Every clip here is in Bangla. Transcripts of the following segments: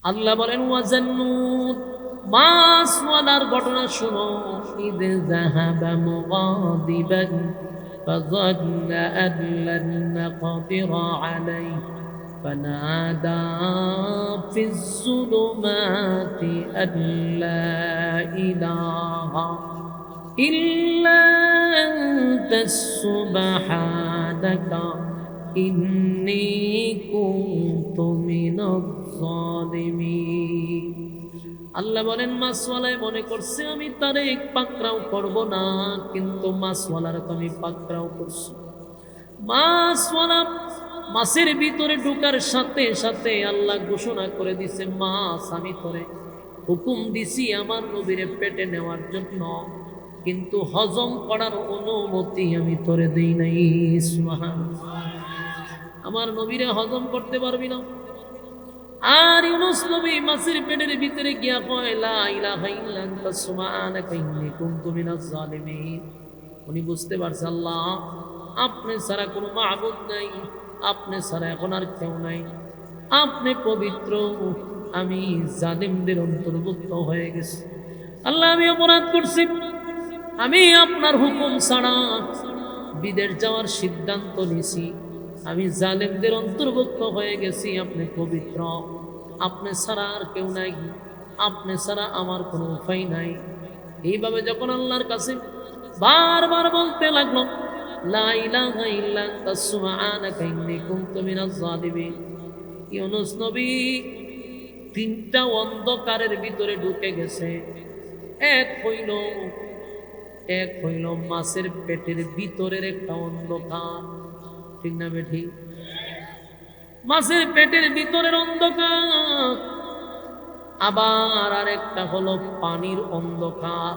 আল্লাহ বলেন ওয়াজান্নুন, মাছওয়ালার ঘটনা শুনো। ইদ যাহাবা মুগাদিবান ফাযান্না আন লান নাকদিরা আলাইহি فنادى في الظلمات أن لا إله إلا أنت سبحانك إني كنت من الظالمين। আল্লাহ বলেন মাছওয়ালায় মনে করছে আমি তারে পাকড়াও করব না, কিন্তু মাছওয়ালার তো আমি পাকড়াও করছি। মাছওয়ালা মাছের ভিতরে ঢোকার সাথে সাথে আল্লাহ ঘোষণা করে দিছে, মাছ আমি তোরে হুকুম দিছি আমার নবীরে পেটে নেওয়ার জন্য, কিন্তু হজম করার অনুমতি আমি তোরে দেই নাই। সুবহানাল্লাহ। আমার নবীরে হজম করতে পারবি না। আর ইউনূস নবী মাছের পেটের ভিতরে গিয়া কয় লা ইলাহা ইল্লা আনতা সুবহানাকা ইন্নী কুনতু মিনাজ জালিমিন। উনি বুঝতে পারছে আল্লাহ আপনি ছাড়া কোনো মাবুদ নাই, আপনি ছাড়া এখন আর কেউ নাই, আপনি পবিত্র, আমি জালিমদের অন্তর্ভুক্ত হয়ে গেছি। আল্লাহ আমি অপরাধ করছি, আমি আপনার হুকুম ছাড়া বিদেশ যাওয়ার সিদ্ধান্ত নিছি, আমি জালিমদের অন্তর্ভুক্ত হয়ে গেছি, আপনি পবিত্র, আপনি ছাড়া আর কেউ নাই, আপনি ছাড়া আমার কোনো উপায় নাই। এইভাবে যখন আল্লাহর কাছে বারবার বলতে লাগলো লা ইলাহা ইল্লা আনতা সুবহানাকা ইন্নী কুনতু মিনাজ জালিমিন, ইউনূস নবী তিনটা অন্ধকারের ভিতরে ঢুকে গেছে। এক হইল মাছের পেটের ভিতরের একটা অন্ধকার, ঠিক না বেঠি? মাছের পেটের ভিতরের অন্ধকার, আবার আরেকটা হলো পানির অন্ধকার,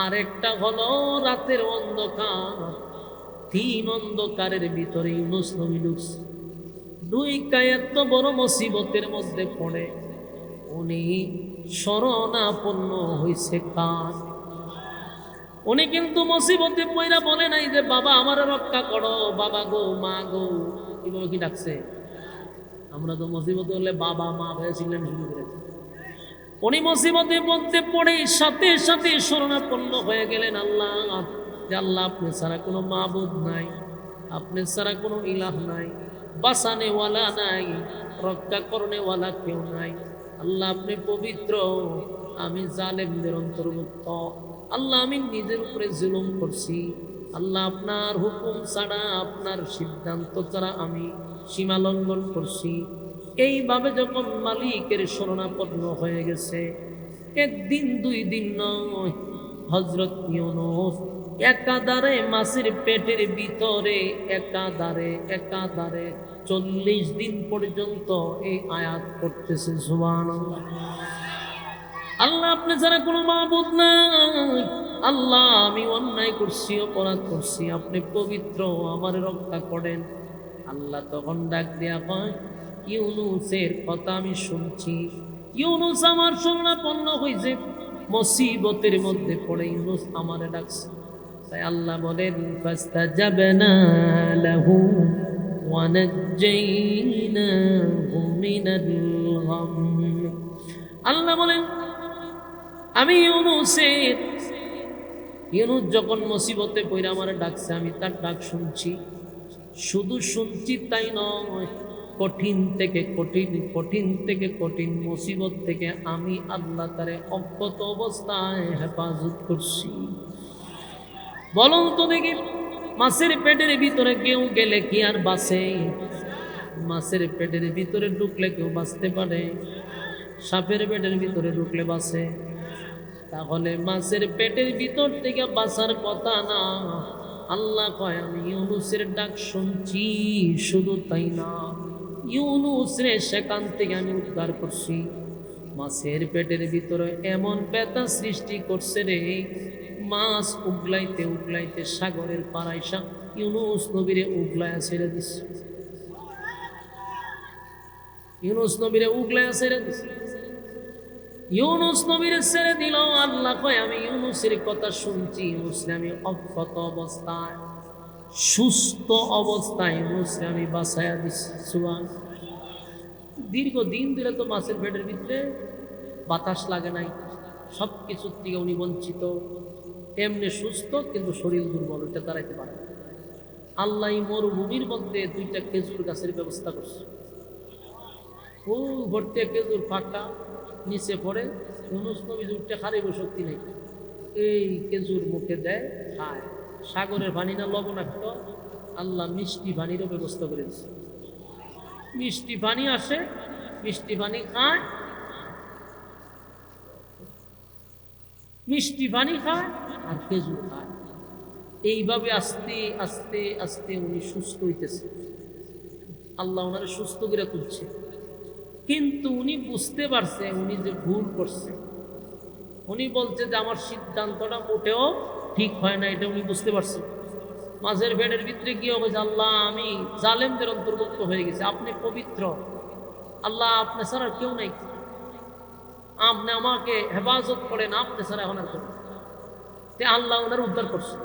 আরেকটা হলো রাতের অন্ধকার। তিন অন্ধকারের ভিতরে ইউনূস নবী ঢুকছে। দুইটা এত বড় মুসিবতের মধ্যে পড়ে উনি শরণাপন্ন হইছে কার? উনি কিন্তু মুসিবতে পয়রা বলে নাই যে বাবা আমার রক্ষা করো, বাবা গো, মা গো, কিভাবে কি ডাকছে? আমরা তো মুসিবতে হলে বাবা মা হয়ে চিল্লানো শুরু করেছি। উনি মুসিবতের মধ্যে পড়ে সাথে সাথে শরণাপন্ন হয়ে গেলেন আল্লাহ, যে আল্লাহ আপনি ছাড়া কোনো মাবুদ নাই, আপনি ছাড়া কোনো ইলাহ নাই, বাঁচানেওয়ালা নাই, রক্ষা করনেওয়ালা কেউ নাই। আল্লাহ আপনি পবিত্র, আমি জালেমদের অন্তর্ভুক্ত। আল্লাহ আমি নিজের উপরে জুলুম করছি। আল্লাহ আপনার হুকুম ছাড়া, আপনার সিদ্ধান্ত ছাড়া আমি সীমা লঙ্ঘন করছি। এইভাবে যখন মালিকের শরণাপন্ন হয়ে গেছে, একদিন দুই দিন নয়, হযরত ইউনূস একাধারে মাছের পেটের ভিতরে একাধারে 40 দিন পর্যন্ত এই আয়াত করতেছে সুবহানাল্লাহ। আল্লাহ আপনি ছাড়া কোনো মাবুদ নাই, আল্লাহ আমি অন্যায় করছি, অপরাধ করছি, আপনি পবিত্র, আমার রক্ষা করেন। আল্লাহ তখন ডাক দিয়া কয় ইউনূসের কথা আমি শুনছি। ইউনূস আমার শরণাপন্ন হয়েছে, মুসিবতের মধ্যে পড়ে ইউনূস আমারে ডাকছে। তাই আল্লাহ বলেন ফাস্তাজাবনা লাহু ওয়া নাজ্জাইনাহু মিনাল গাম। আল্লাহ বলেন আমি ইউনূস যখন মুসিবতে পড়ে আমার ডাকছে, আমি তার ডাক শুনছি। শুধু শুনছি তাই নয়, কঠিন থেকে কঠিন মুসিবত থেকে আমি আল্লাহ তারে অজ্ঞত অবস্থায় হেফাজত করছি। বলুন তো দেখি, মাছের পেটের ভিতরে কেউ গেলে কি আর বাঁচে? মাছের পেটের ভিতরে ঢুকলে কেউ বাঁচতে পারে? সাপের পেটের ভিতরে ঢুকলে বাঁচে? তাহলে মাছের পেটের ভিতর থেকে বাঁচার কথা না। আল্লাহ কয় আমি ইউনূসের ডাক শুনছি, শুধু তাই না, ইউনূস রে সেখান থেকে আমি উদ্ধার করছি। মাছের পেটের ভিতরে এমন ব্যথা সৃষ্টি করছে রে, মাছ উগলাইতে উগলাইতে সাগরের পাড়াইসা ইউনূস নবীরে উগলাইয়া ছেড়ে দিচ্ছে। ইউনূস নবীরে উগলাইয়া ছেড়ে দিচ্ছে। ইউনূস নবীরে ছেড়ে দিল। আল্লাহ কয় আমি ইউনূসের কথা শুনছি। ইউনূসরে আমি অক্ষত অবস্থায়, সুস্থ অবস্থায় ইউনূসরে আমি বাঁচাইয়া দিচ্ছি। সুবহান। দীর্ঘদিন ধরে তো মাছের পেটের ভিতরে বাতাস লাগে নাই, সব কিছুর থেকে উনি বঞ্চিত, এমনি সুস্থ কিন্তু শরীর দুর্বল, এটা দাঁড়াইতে পারে। আল্লাহ মরুভূমির মধ্যে 2টা খেজুর গাছের ব্যবস্থা করছে, ভর্তি খেজুর ফাঁকা, নিচে পড়ে, ইউনূস নবী উঠতে খারিব শক্তি নেই, এই খেজুর মুখে দেয়, খায়। সাগরের পানি না লবণাক্ত, আল্লাহ মিষ্টি পানিরও ব্যবস্থা করে দিচ্ছে। মিষ্টি পানি আসে, মিষ্টি পানি খায়, মিষ্টি পানি খায় আর খেজুর খায়। এইভাবে আস্তে আস্তে আস্তে উনি সুস্থ হইতেছে, আল্লাহ ওনারে সুস্থ করে তুলছে। কিন্তু উনি বুঝতে পারছে উনি যে ভুল করছে। উনি বলছে যে আমার সিদ্ধান্তটা মোটেও ঠিক হয় না, এটা উনি বুঝতে পারছে। মাঝের পেটের ভিতরে গিয়ে বলছে, আল্লাহ আমি জালেমদের অন্তর্ভুক্ত হয়ে গেছি, আপনি পবিত্র, আল্লাহ আপনি ছাড়া কেউ নাই, আপনি আমাকে হেফাজত করেন, আপনি ছাড়া এখন আর করেন। আল্লাহ ওনার উদ্ধার করছে।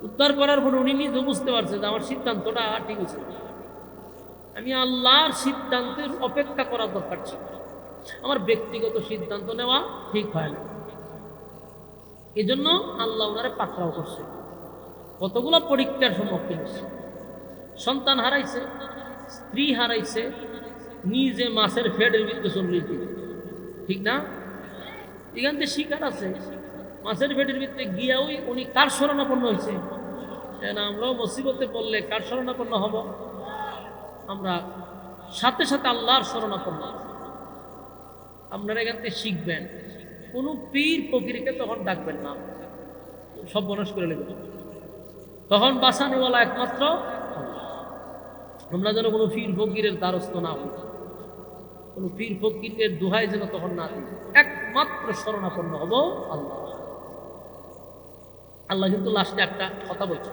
উদ্ধার করার পর উনি নিজে বুঝতে পারছে যে আমার সিদ্ধান্তটা ঠিক হয়েছে, আমি আল্লাহর সিদ্ধান্তের অপেক্ষা করার দরকার ছিল, আমার ব্যক্তিগত সিদ্ধান্ত নেওয়া ঠিক হয় না। এই জন্য আল্লাহ ওনারে পাকড়াও করছে, কতগুলো পরীক্ষার সম্মুখীন হচ্ছে। সন্তান হারাইছে, স্ত্রী হারাইছে, নিজে মাছের পেটের ভিতরে চলে গেছে, ঠিক না? এখান থেকে শিকার আছে, মাছের পেটের ভিতরে গিয়াও উনি কার শরণাপন্ন হয়েছে? আমরাও মুসিবতে পড়লে কার শরণাপন্ন হব? আমরা সাথে সাথে আল্লাহর শরণাপন্ন। আপনারা এখান থেকে শিখবেন, কোনো পীর ফকিরকে তখন ডাকবেন না, সব বনস করে নেবেন। তখন বাঁচানোওয়ালা একমাত্র আমরা যেন কোনো পীর ফকিরের দ্বারস্থ না হই, কোনো পীর ফকিরের দোহাই যেন তখন না দিই, একমাত্র শরণাপন্ন হব আল্লাহ। আল্লাহ কিন্তু লাস্টে একটা কথা বলছে,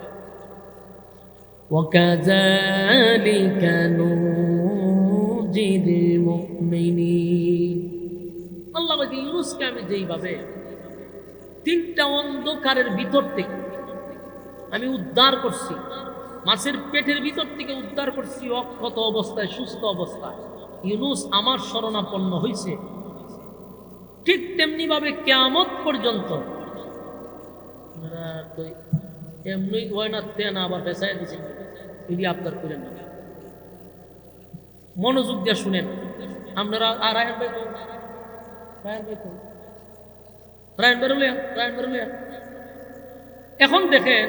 وَكَذَلِكَ نُنْجِي الْمُؤْمِنِينَ। আল্লাহ বলছে ইউনূসকে আমি যেইভাবে 3টা অন্ধকারের ভিতর থেকে আমি উদ্ধার করছি, মাছের পেটের ভিতর থেকে উদ্ধার করছি অক্ষত অবস্থায়, সুস্থ অবস্থায়, ইউনূস আমার শরণাপন্ন হয়েছে, ঠিক তেমনি ভাবে কিয়ামত পর্যন্ত এমনি হয় না, তেন আবার বেসায় দিচ্ছেন, এটি আপনার করেন না। মনোযোগ দিয়ে শুনেন আপনারা। আর রায়ন ভাই তো, রায়ন বেরুলিয়া। এখন দেখেন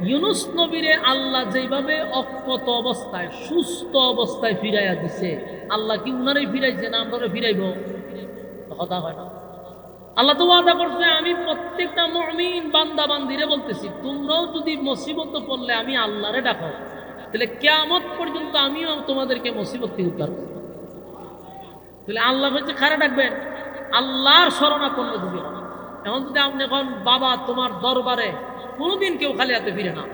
ইউনূস নবীরে আল্লাহ যেভাবে অক্ষত অবস্থায়, সুস্থ অবস্থায় ফিরাইয়া দিছে, আল্লাহ কি উনারই ফিরাইছে না আমরা ফিরাইব? কথা হয় না। আল্লাহ তো ওয়াদা করছে, আমি প্রত্যেকটা মুমিন বান্দা বান্দিরে বলতেছি, তোমরাও যদি মুসিবত পড়লে আমি আল্লাহরে ডাকো, তাহলে কিয়ামত পর্যন্ত আমিও তোমাদেরকে মুসিবত থেকে উদ্ধার করব। তাহলে আল্লাহ হচ্ছে কারে ডাকবেন? আল্লাহর শরণাপন্ন যদি হন। এখন যদি আপনি এখন বাবা তোমার দরবারে কোনোদিন কেউ খালি হাতে ফিরে না,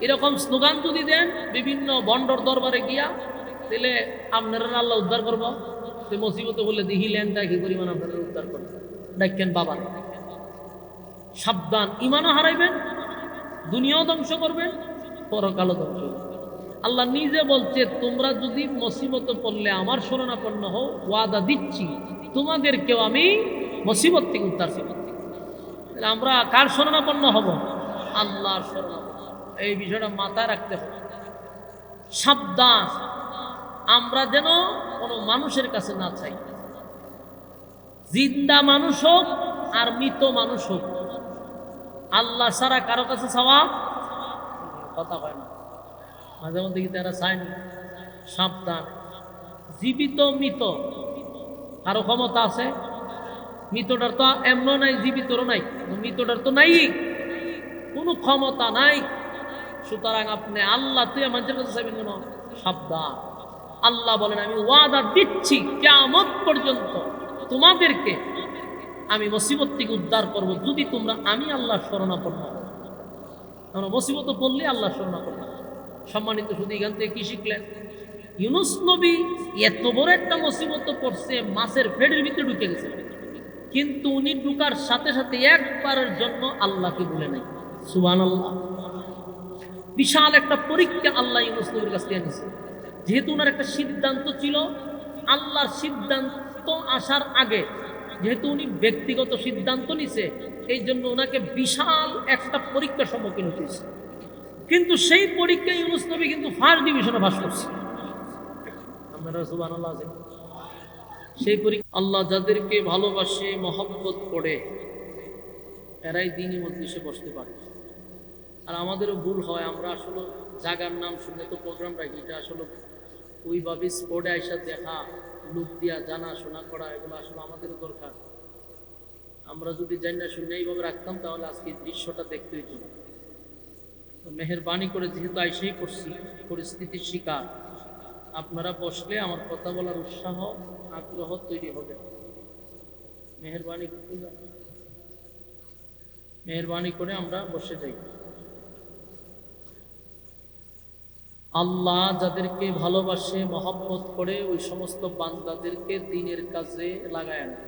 এরকম স্লোগান যদি দেন বিভিন্ন বন্ডর দরবারে গিয়া, তাহলে আপনারা আল্লাহ উদ্ধার করবো। সে মুসিবতে বললে দেখিলেন কি পরিমাণ আপনারা উদ্ধার করবো। ডাকেন বাবা, সাবধান, ইমানও হারাইবেন, দুনিয়াও ধ্বংস করবেন, পরকালও ধ্বংস করবেন। আল্লাহ নিজে বলছে, তোমরা যদি মুসিবত পড়লে আমার শরণাপন্ন হও, ওয়াদা দিচ্ছি তোমাদেরকেও আমি মুসিবত থেকে উদ্ধার করব। আমরা কার শরণাপন্ন হব? আল্লাহর শরণাপন্ন। এই বিষয়টা মাথায় রাখতে হবে। সাবধান, আমরা যেন কোনো মানুষের কাছে না চাই, জিন্দা মানুষ হোক আর মৃত মানুষ হোক, আল্লাহ ছাড়া কারো কাছে চাওয়া কথা হয় না। মাঝে মধ্যে কি তারা চায়নি? সাবধান, জীবিত মৃত কারো ক্ষমতা আছে? মৃতটার তো এমনও নাই, জীবিতরও নাই, মৃতটার তো নাই, কোনো ক্ষমতা নাই। সুতরাং আপনি আল্লাহ তুই মানুষের কাছে চাইবেন কেন? সাবধান। আল্লাহ বলেন, আমি ওয়াদা দিচ্ছি কিয়ামত পর্যন্ত তোমাদেরকে আমি মুসিবত থেকে উদ্ধার করব, যদি তোমরা আমি আল্লাহর শরণাপন্ন হও। আমরা মুসিবত পড়লে আল্লাহর শরণাপন্ন। সম্মানিত শুধু এখান থেকে কি শিখলেন? ইউনূস নবী এত বড় একটা মুসিবত পড়ছে, মাছের পেটের ভিতরে ঢুকে গেছে, কিন্তু উনি ঢুকার সাথে সাথে একবারের জন্য আল্লাহকে ভুলে নাই। সুবহানাল্লাহ। বিশাল একটা পরীক্ষা আল্লাহ ইউনূস নবীর কাছ থেকে নিয়েছে। যেহেতু ওনার একটা সিদ্ধান্ত ছিল, আল্লাহর সিদ্ধান্ত আসার আগে যেহেতু উনি ব্যক্তিগত সিদ্ধান্ত নিছে, এই জন্য ওনাকে বিশাল একটা পরীক্ষার সম্মুখীন হতেছে। কিন্তু সেই পরীক্ষায় ইউনূস নবী কিন্তু ফার্স্ট ডিভিশনে পাস করছে। আপনারা সুবহানাল্লাহ আছেন। সেই পরীক্ষা আল্লাহ যাদেরকে ভালোবাসে, মহব্বত করে, এরাই দিনই মজলিসে বসতে পারে। আর আমাদেরও ভুল হয়, আমরা আসলে জাগার নাম শুনে তো প্রোগ্রাম রাখি, এটা আসলে ওইভাবে স্পটে আইসা দেখা, লোক দিয়া জানা শোনা করা, এগুলো আসলে আমাদেরও দরকার। আমরা যদি জানি না শুনে এইভাবে রাখতাম তাহলে আজকে দৃশ্যটা দেখতে হইত না। মেহেরবানি করে যেহেতু আইসেই করছি, পরিস্থিতির শিকার, আপনারা বসলে আমার কথা বলার উৎসাহ আগ্রহ তৈরি হবে। মেহেরবানি করতে যান, মেহেরবানি করে আমরা বসে যাই। আল্লাহ যাদেরকে ভালোবাসে, মহব্বত করে, ওই সমস্ত বান্দাদেরকে দ্বীনের কাজে লাগায় না।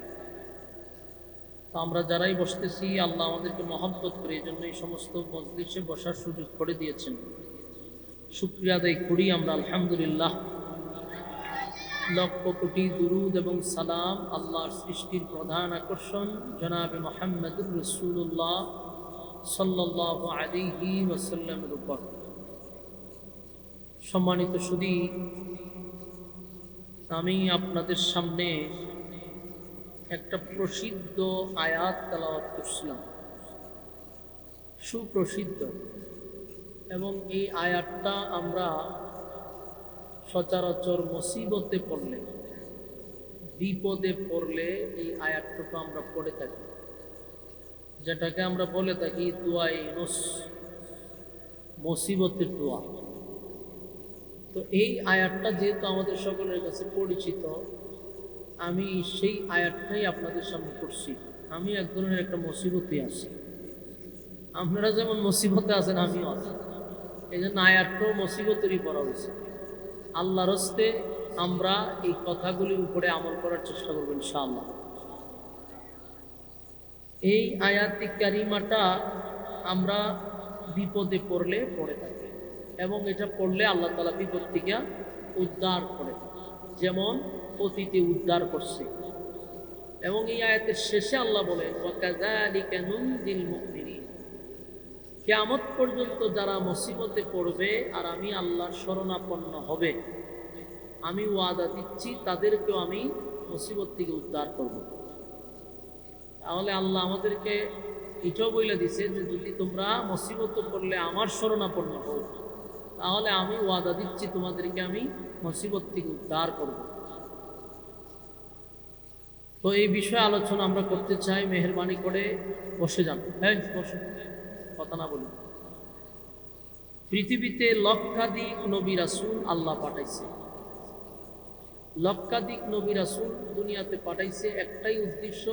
তো আমরা যারাই বসতেছি, আল্লাহ আমাদেরকে মহব্বত করে এই জন্য এই সমস্ত মজলিসে বসার সুযোগ করে দিয়েছেন। শুকরিয়া আদায় করি আমরা আলহামদুলিল্লাহ। লক্ষ কোটি দুরুদ এবং সালাম আল্লাহর সৃষ্টির প্রধান আকর্ষণ জনাবে মুহাম্মদুর রাসূলুল্লাহ সাল্লাল্লাহু আলাইহি ওয়াসাল্লামের উপর। সম্মানিত সুধী, আমি আপনাদের সামনে একটা প্রসিদ্ধ আয়াত তেলাওয়াত করছিলাম, সুপ্রসিদ্ধ, এবং এই আয়াতটা আমরা সচরাচর মুসিবতে পড়লে, বিপদে পড়লে এই আয়াতটুকু আমরা পড়ে থাকি, যেটাকে আমরা বলে থাকি দুআয়ে ইউনূস, মুসিবতের দোয়া। তো এই আয়াতটা যেহেতু আমাদের সকলের কাছে পরিচিত, আমি সেই আয়াতটাই আপনাদের সামনে করছি। আমি এক ধরনের একটা মুসিবতে আছি, আপনারা যেমন মুসিবতে আছেন আমিও আছি, এই জন্য আয়াতটাও মুসিবতেরই পড়া হয়েছে। আল্লাহর হস্তে আমরা এই কথাগুলির উপরে আমল করার চেষ্টা করব ইনশাআল্লাহ। এই আয়াতি কারিমাটা আমরা বিপদে পড়লে পড়ে থাকি, এবং এটা পড়লে আল্লাহ তাআলা বিপদ থেকে উদ্ধার করে, যেমন অতীতে উদ্ধার করছে। এবং এই আয়াতের শেষে আল্লাহ বলেন, ওয়াকাযালিকা নুনজিল মুমিনিন, কিয়ামত পর্যন্ত যারা মুসিবতে পড়বে আর আমি আল্লাহর শরণাপন্ন হবে, আমি ওয়াদা দিচ্ছি তাদেরকেও আমি মুসিবত থেকে উদ্ধার করব। তাহলে আল্লাহ আমাদেরকে এটাও বলে দিছে যে যদি তোমরা মুসিবতে পড়লে আমার শরণাপন্ন হও, তাহলে আমি ওয়াদা দিচ্ছি তোমাদেরকে আমি মুসিবত থেকে উদ্ধার করব। তো এই বিষয়ে আলোচনা আমরা করতে চাই। মেহেরবানি করে বসে যান। হ্যাঁ, বসে, কথা না বলি। পৃথিবীতে লক্ষাধিক নবী রাসূল আল্লাহ পাঠাইছে, লক্ষাধিক নবী রাসূল দুনিয়াতে পাঠাইছে একটাই উদ্দেশ্য,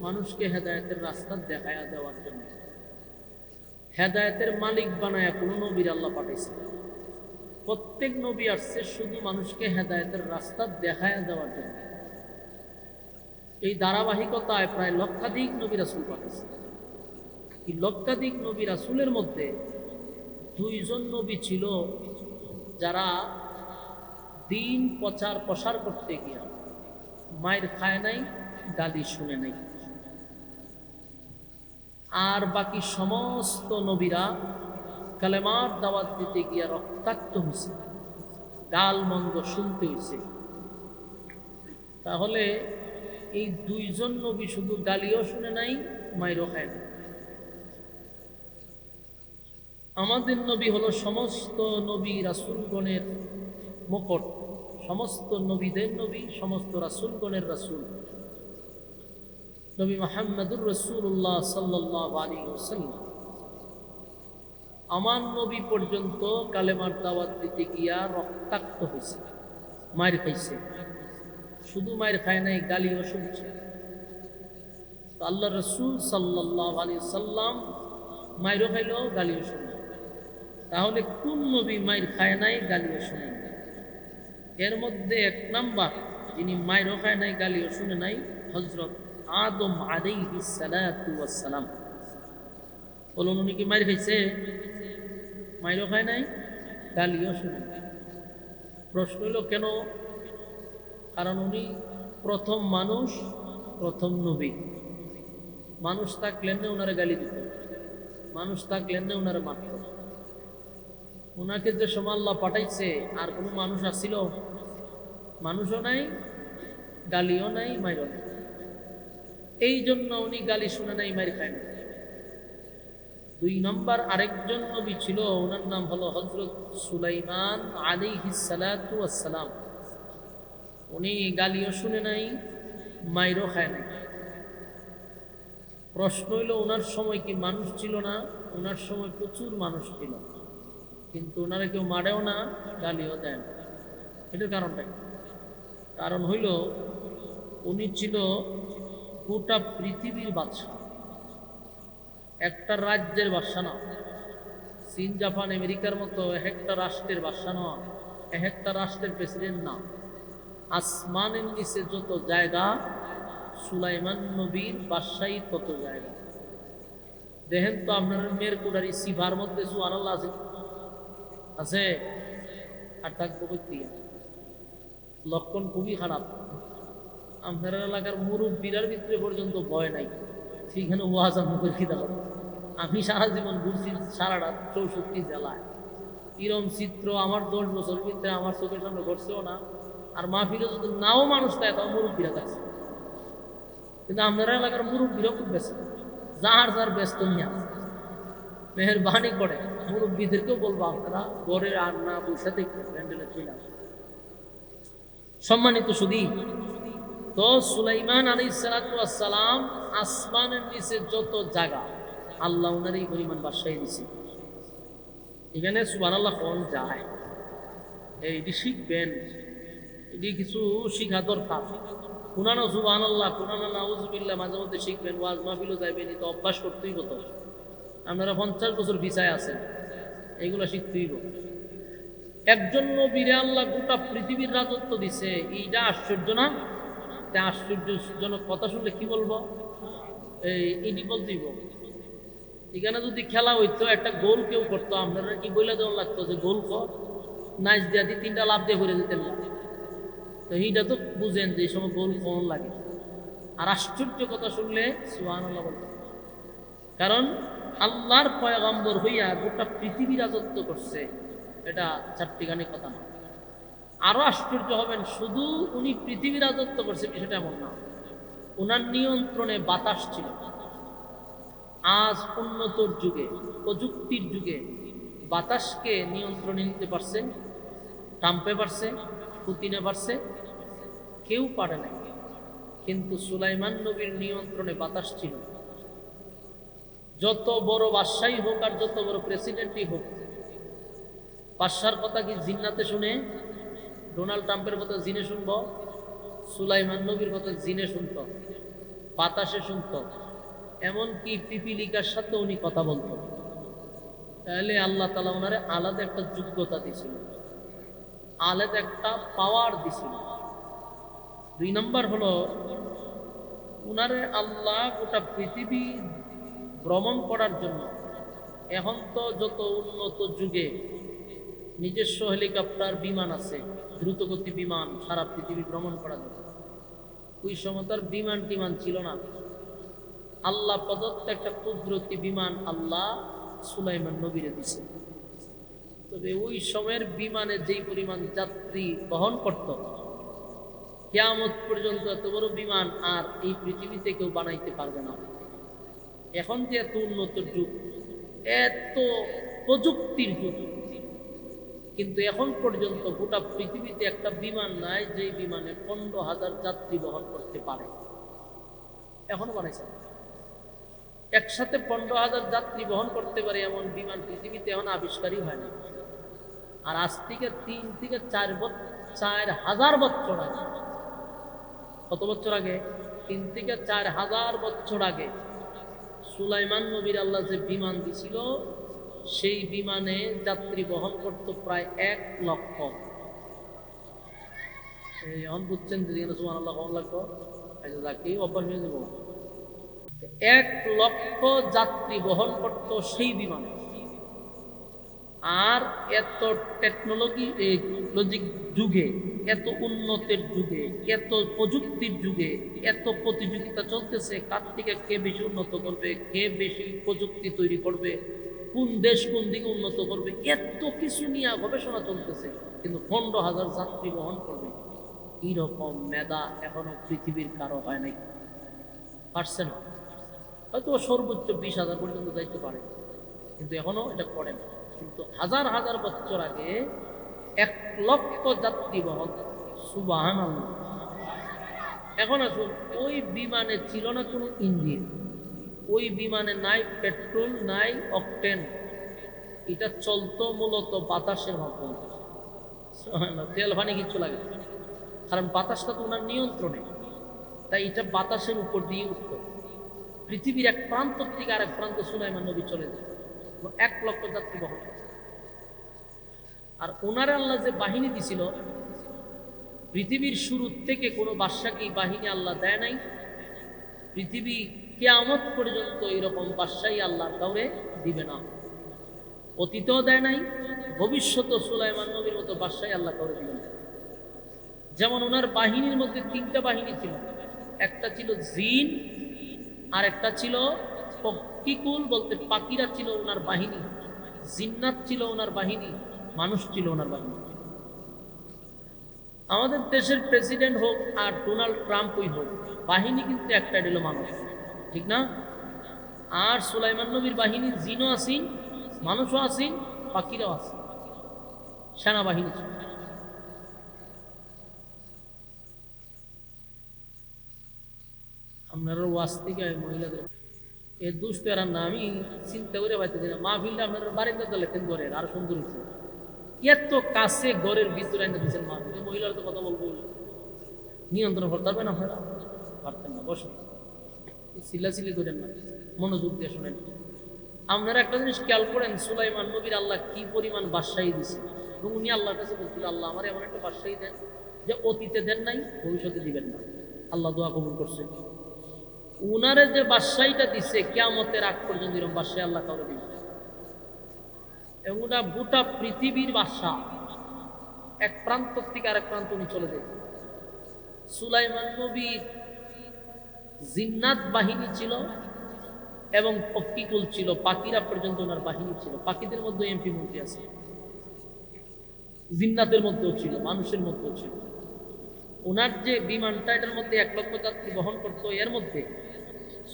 মানুষকে হেদায়েতের রাস্তা দেখায়া দেওয়ার জন্য। হেদায়েতের মালিক বানায়া কোনো নবীর আল্লাহ পাঠাইছে। প্রত্যেক নবী আসছে শুধু মানুষকে হেদায়েতের রাস্তা দেখায়া দেওয়ার জন্য। এই ধারাবাহিকতায় প্রায় লক্ষাধিক নবী রাসূল পাঠাইছে। এই লক্ষাধিক নবী রাসূলের মধ্যে দুইজন নবী ছিল যারা দিন প্রসার করতে গিয়া মায়ের খায় নাই, গালি শুনে নাই। আর বাকি সমস্ত নবীরা কালেমার দাওয়াত দিতে গিয়া রক্তাক্ত হয়েছে, গাল মন্দ শুনতে হয়েছে। তাহলে এই দুইজন নবী শুধু গালিও শুনে নাই, মায়েরও খায় নাই। আমাদের নবী হলো সমস্ত নবী রাসূলগণের মুকুট, সমস্ত নবীদের নবী, সমস্ত রাসূলগণের রাসূল নবী মুহাম্মদুর রাসূলুল্লাহ সাল্লাল্লাহু আলাইহি ওয়াসাল্লাম। আমার নবী পর্যন্ত কালেমার দাওয়াত দিতে গিয়া রক্তাক্ত হয়েছে, মায়ের খাইছে। শুধু মায়ের খায় নাই, গালিও শুনছে। তো আল্লাহ রাসূল সাল্লাল্লাহু আলাইহি ওয়াসাল্লাম মায়েরও খাইল, গালিও শুনল। তাহলে কোন নবী মায়ের খায় নাই, গালিও শুনে নাই? এর মধ্যে এক নাম্বার যিনি মায়েরও খায় নাই, গালিও শুনে নাই, হযরত আদম আলাইহিস সালাতু ওয়াস সালাম। বলুন, উনি কি মায়ের খাইছে? মায়েরও খায় নাই, গালিও শুনে নাই। প্রশ্ন হলো কেন কারণ উনি প্রথম মানুষ, প্রথম নবী। মানুষ থাকলেন না ওনারে গালি দিত, মানুষ থাকলেন না ওনারে মারত। ওনাকে যে সময় আল্লাহ পাঠাইছে আর কোনো মানুষ আসছিল? মানুষও নাই, গালিও নাই, মাইরও নাই। এই জন্য উনি গালি শুনে নাই, মাইর খায় না। 2 নম্বর আরেকজন নবী ছিল, ওনার নাম হলো হযরত সুলাইমান আলাইহিস সালাতু ওয়াস সালাম। উনি গালিও শুনে নাই, মাইরও খায় নাই। প্রশ্ন হইল, ওনার সময় কি মানুষ ছিল না? ওনার সময় প্রচুর মানুষ ছিল, কিন্তু ওনারা কেউ মারেও না, গালিও দেয় না। এটার কারণটা কি? কারণ হইল, উনি ছিল গোটা পৃথিবীর বাদশা, একটা রাজ্যের বাদশা না। চীন, জাপান, আমেরিকার মতো একটা রাষ্ট্রের বাদশা না, একটা রাষ্ট্রের প্রেসিডেন্ট না। আসমানের নিচে যত জায়গা, সুলাইমান নবীর বাদশাহী তত জায়গা। দেখেন তো আপনার মেয়ের কুড়ারি সিভার মধ্যে সুবহানাল্লাহ আছে? আছে? আর থাকবো করতে লক্ষণ খুবই খারাপ। আপনার এলাকার মুরব্বীরার ভিতরে পর্যন্ত ভয় নাই, সেখানে ওয়াজ আমি করে খিদা পাবো। আমি সারা জীবন ঘুরছি সারাটা 64 জেলায়, এরম চিত্র আমার 10 বছর ভিতরে আমার চোখের সামনে ঘটছেও না। আর মাহফিলে যদি নাও মানুষ তাই তাও মুরব্বীরা থাকছে। কিন্তু আপনার এলাকার মুরব্বীরাও খুব ব্যস্ত, যার যার ব্যস্ত নিয়ে আছে। মেহরবানি করে মুরব্বীদেরকেও বলবো, আপনারা ঘরে আর না বসে দেখতে প্যান্ডেলে চলে আসে। সম্মানিত সুধী, তো সুলাইমান আলাইহিস সালাতু ওয়াস সালাম আসমানের নিচে যত জায়গা আল্লাহ ওনার এই পরিমাণ বাদশাহী দিছে। এখানে সুবহানাল্লাহ কোন যায়, এইটি শিখবেন, এটি কিছু শিখা দরকার। কোরআন সুবহানাল্লাহ, কোরআন নাউজুবিল্লাহ মাঝে মধ্যে শিখবেন, ওয়াজ মাহফিলও যাইবেন, তো অভ্যাস করতেই হতো। আপনারা 50 বছর ভিসায় আছেন, এইগুলো শিখতেই হতো। একজন নবীরে আল্লাহ গোটা পৃথিবীর রাজত্ব দিছে, এইটা আশ্চর্য না? আশ্চর্যজনক কথা শুনলে কি বলবো? এইটি বলতেই। এখানে যদি খেলা হইতো, একটা গোল কেউ করতো, আপনারা কি বইলা দেওয়া লাগতো যে গোল কর, নাইচ দিয়া দিয়ে 3টা লাভ দিয়ে ঘুরে দিতেন না? তো এইটা তো বুঝেন যে এই সময় গোল কোন লাগে। আর আশ্চর্য কথা শুনলে সুবহানাল্লাহ বলতেন, কারণ আল্লাহর পয়গম্বর হইয়া গোটা পৃথিবী রাজত্ব করছে, এটা চারটিখানি কথা না। আরো আশ্চর্য হবেন, শুধু উনি পৃথিবী রাজত্ব করছে বিষয়টা এমন না, ওনার নিয়ন্ত্রণে বাতাস ছিল। আজ উন্নতর যুগে, প্রযুক্তির যুগে বাতাসকে নিয়ন্ত্রণে নিতে পারছে, টাম্পে পারছে, পুতিনে পারছে? কেউ পারে না। কিন্তু সুলাইমান নবীর নিয়ন্ত্রণে বাতাস ছিল। যত বড় বাদশাহী হোক আর যত বড় প্রেসিডেন্টই হোক, বাদশার কথা কি জিন্নাতে শুনে? ডোনাল্ড ট্রাম্পের কথা জিনে শুনব? সুলাইমান নবীর কথা জিনে শুনত, বাতাসে শুনত, এমনকি পিপিলিকার সাথে উনি কথা বলত। তাহলে আল্লাহ তাআলা ওনারে আলাদা একটা যোগ্যতা দিয়েছিল, আলাদা একটা পাওয়ার দিছিল। 2 নম্বর হলো, উনারে আল্লাহ গোটা পৃথিবী ভ্রমণ করার জন্য, এখন তো যত উন্নত যুগে নিজস্ব হেলিকপ্টার, বিমান আছে, দ্রুতগতি বিমান, সারা পৃথিবী ভ্রমণ করা যায়। ওই সময় তার বিমান টিমান ছিল না। আল্লাহ প্রদত্ত একটা কুদরতি বিমান আল্লাহ সুলাইমান নবীরে দিছে। তবে ওই সময়ের বিমানে যেই পরিমাণ যাত্রী বহন করত, কিয়ামত পর্যন্ত এত বড় বিমান আর এই পৃথিবীতে কেউ বানাইতে পারবে না। এখন যে এত উন্নত যুগ, এত প্রযুক্তির যুগ, কিন্তু এখন পর্যন্ত গোটা পৃথিবীতে একটা বিমান নাই যে বিমানে 15,000 যাত্রী বহন করতে পারে। এখনো বানাইছে একসাথে 15,000 যাত্রী বহন করতে পারে এমন বিমান পৃথিবীতে এখন আবিষ্কারই হয় না। আর আজ থেকে 3 থেকে 4,000 বছর আগে, কত বছর আগে? 3 থেকে 4,000 বছর আগে সুলাইমান নবীর আল্লাহ যে বিমান দিছিল, সেই বিমানে যাত্রী বহন করত প্রায় 1 লক্ষ। এখন বুঝছেন সুবহানাল্লাহ কম লাগতো, যাকেই অভ্যাস হয়ে যাব। 1 লক্ষ যাত্রী বহন করত সেই বিমানে। আর এত টেকনোলজিক যুগে এত উন্নতির যুগে, এত প্রযুক্তির যুগে, এত প্রতিযোগিতা চলতেছে, কার থেকে কে বেশি উন্নত করবে, কে বেশি প্রযুক্তি তৈরি করবে, কোন দেশ কোন দিকে উন্নত করবে, এত কিছু নিয়ে গবেষণা চলতেছে, কিন্তু 15,000 যাত্রী বহন করবে, এইরকম মেধা এখনো পৃথিবীর কারো হয় নাই, পারছে না। হয়তো সর্বোচ্চ 20,000 পর্যন্ত যাইতে পারে, কিন্তু এখনো এটা করে না। কিন্তু হাজার হাজার বছর আগে 1,00,000 যাত্রী বহন, সুবহানাল্লাহ। এখন আসুন, ওই বিমানে ছিল না কোনো ইঞ্জিন, ওই বিমানে নাই পেট্রোল, নাই অকটেন, এটা চলতো মূলত বাতাসের মাধ্যমে, তেল পানি কিছু লাগে, কারণ বাতাসটা তো ওনার নিয়ন্ত্রণে, তাই এটা বাতাসের উপর দিয়ে উঠত। পৃথিবীর এক প্রান্ত থেকে আরেক প্রান্ত সুলাইমান নবী চলে যায়, 1,00,000 যাত্রী বহন। আর ওনারে আল্লাহ যে বাহিনী দিছিল, পৃথিবীর শুরু থেকে কোনো বাদশাকে বাহিনী আল্লাহ দেয় নাই। পৃথিবী কিয়ামত পর্যন্ত এরকম বাদশাহী আল্লাহ কাউরে দিবে না, অতীতেও দেয় নাই, ভবিষ্যতেও সুলাইমান নবীর মতো বাদশাহী আল্লাহ কাউরে দিবে না। যেমন ওনার বাহিনীর মধ্যে 3টা বাহিনী ছিল, একটা ছিল জিন, আর একটা ছিল পক্ষিকুল, বলতে পাখিরা ছিল ওনার বাহিনী, জিন্নাত ছিল ওনার বাহিনী, মানুষ ছিল ওনার বাহিনী। আমাদের দেশের প্রেসিডেন্ট হোক আর ডোনাল্ড ট্রাম্পই হোক, বাহিনী কিন্তু একটা দিল মানুষ, ঠিক না? আর সুলাইমান নবীর বাহিনী জিনও আসিন, মানুষও আসিন, পাখিরাও আসিন, সেনাবাহিনী ছিল। আপনারা ওয়াজ থেকে মহিলাদের এ দুষ্ট এরান না, আমি চিন্তা করে পাইতেছি না, মাহফিলটা আপনারা বারিন্দাতে লেখেন ঘরের, আর সুন্দর হচ্ছে, এত কাছে ঘরের ভিতরে এনে দিচ্ছেন মাহফিল, মহিলারা তো কথা বলবো, নিয়ন্ত্রণ করতে পারবেন আপনারা? পারতেন না। বসুন, চিল্লাচিল্লি করেন না, মনোযোগ দিয়ে শোনেন। আপনারা একটা জিনিস খেয়াল করেন, সুলাইমান নবীর আল্লাহ কি পরিমাণ বাদশাহী দিছে, এবং উনি আল্লাহর কাছে বলছিল, আল্লাহ আমার এমন একটা বাদশাহী দেন যে অতীতে দেন নাই, ভবিষ্যতে দিবেন না। আল্লাহ দোয়া কবুল করছে। উনারে যে বাদশাহীটা দিছে, কিয়ামতের আগ পর্যন্ত এরকম বাদশাহী আল্লাহ কাউরে দিবে, এবং ওটা গোটা পৃথিবীর বাদশাহ, এক প্রান্ত থেকে আরেক প্রান্ত উনি চলে যায়। সুলাইমান নবীর জিন্নাত বাহিনী ছিল এবং পক্ষিকুল ছিল, পাখিরা পর্যন্ত ওনার বাহিনী ছিল। পাখিদের মধ্যে এমপি মন্ত্রী আছে, জিন্নাতের মধ্যেও ছিল, মানুষের মধ্যেও ছিল। ওনার যে বিমানটা, এটার মধ্যে 1,00,000 যাত্রী বহন করতো, এর মধ্যে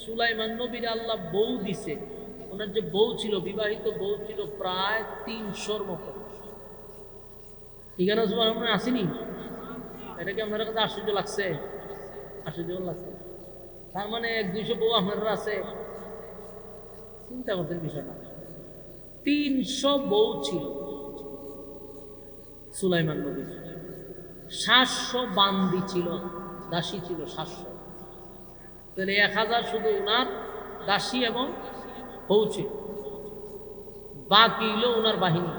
সুলাইমান নবীর আল্লাহ বউ দিছে। ওনার যে বউ ছিল, বিবাহিত বউ ছিল প্রায় 300-র মতো। এখানে সুবহানাল্লাহ আসেনি? এটা কি আপনার কাছে আশ্চর্য লাগছে? আশ্চর্য লাগছে? তার মানে 100-200 বউ আপনার আছে, চিন্তা করতেন বিষয়টা। 300 বউ ছিল সুলাইমান নবীর, 700 বান্দি ছিল, দাসী ছিল 700। তাহলে 1000 শুধু ওনার দাসী এবং বউ ছিল, বাকি হলো ওনার বাহিনী।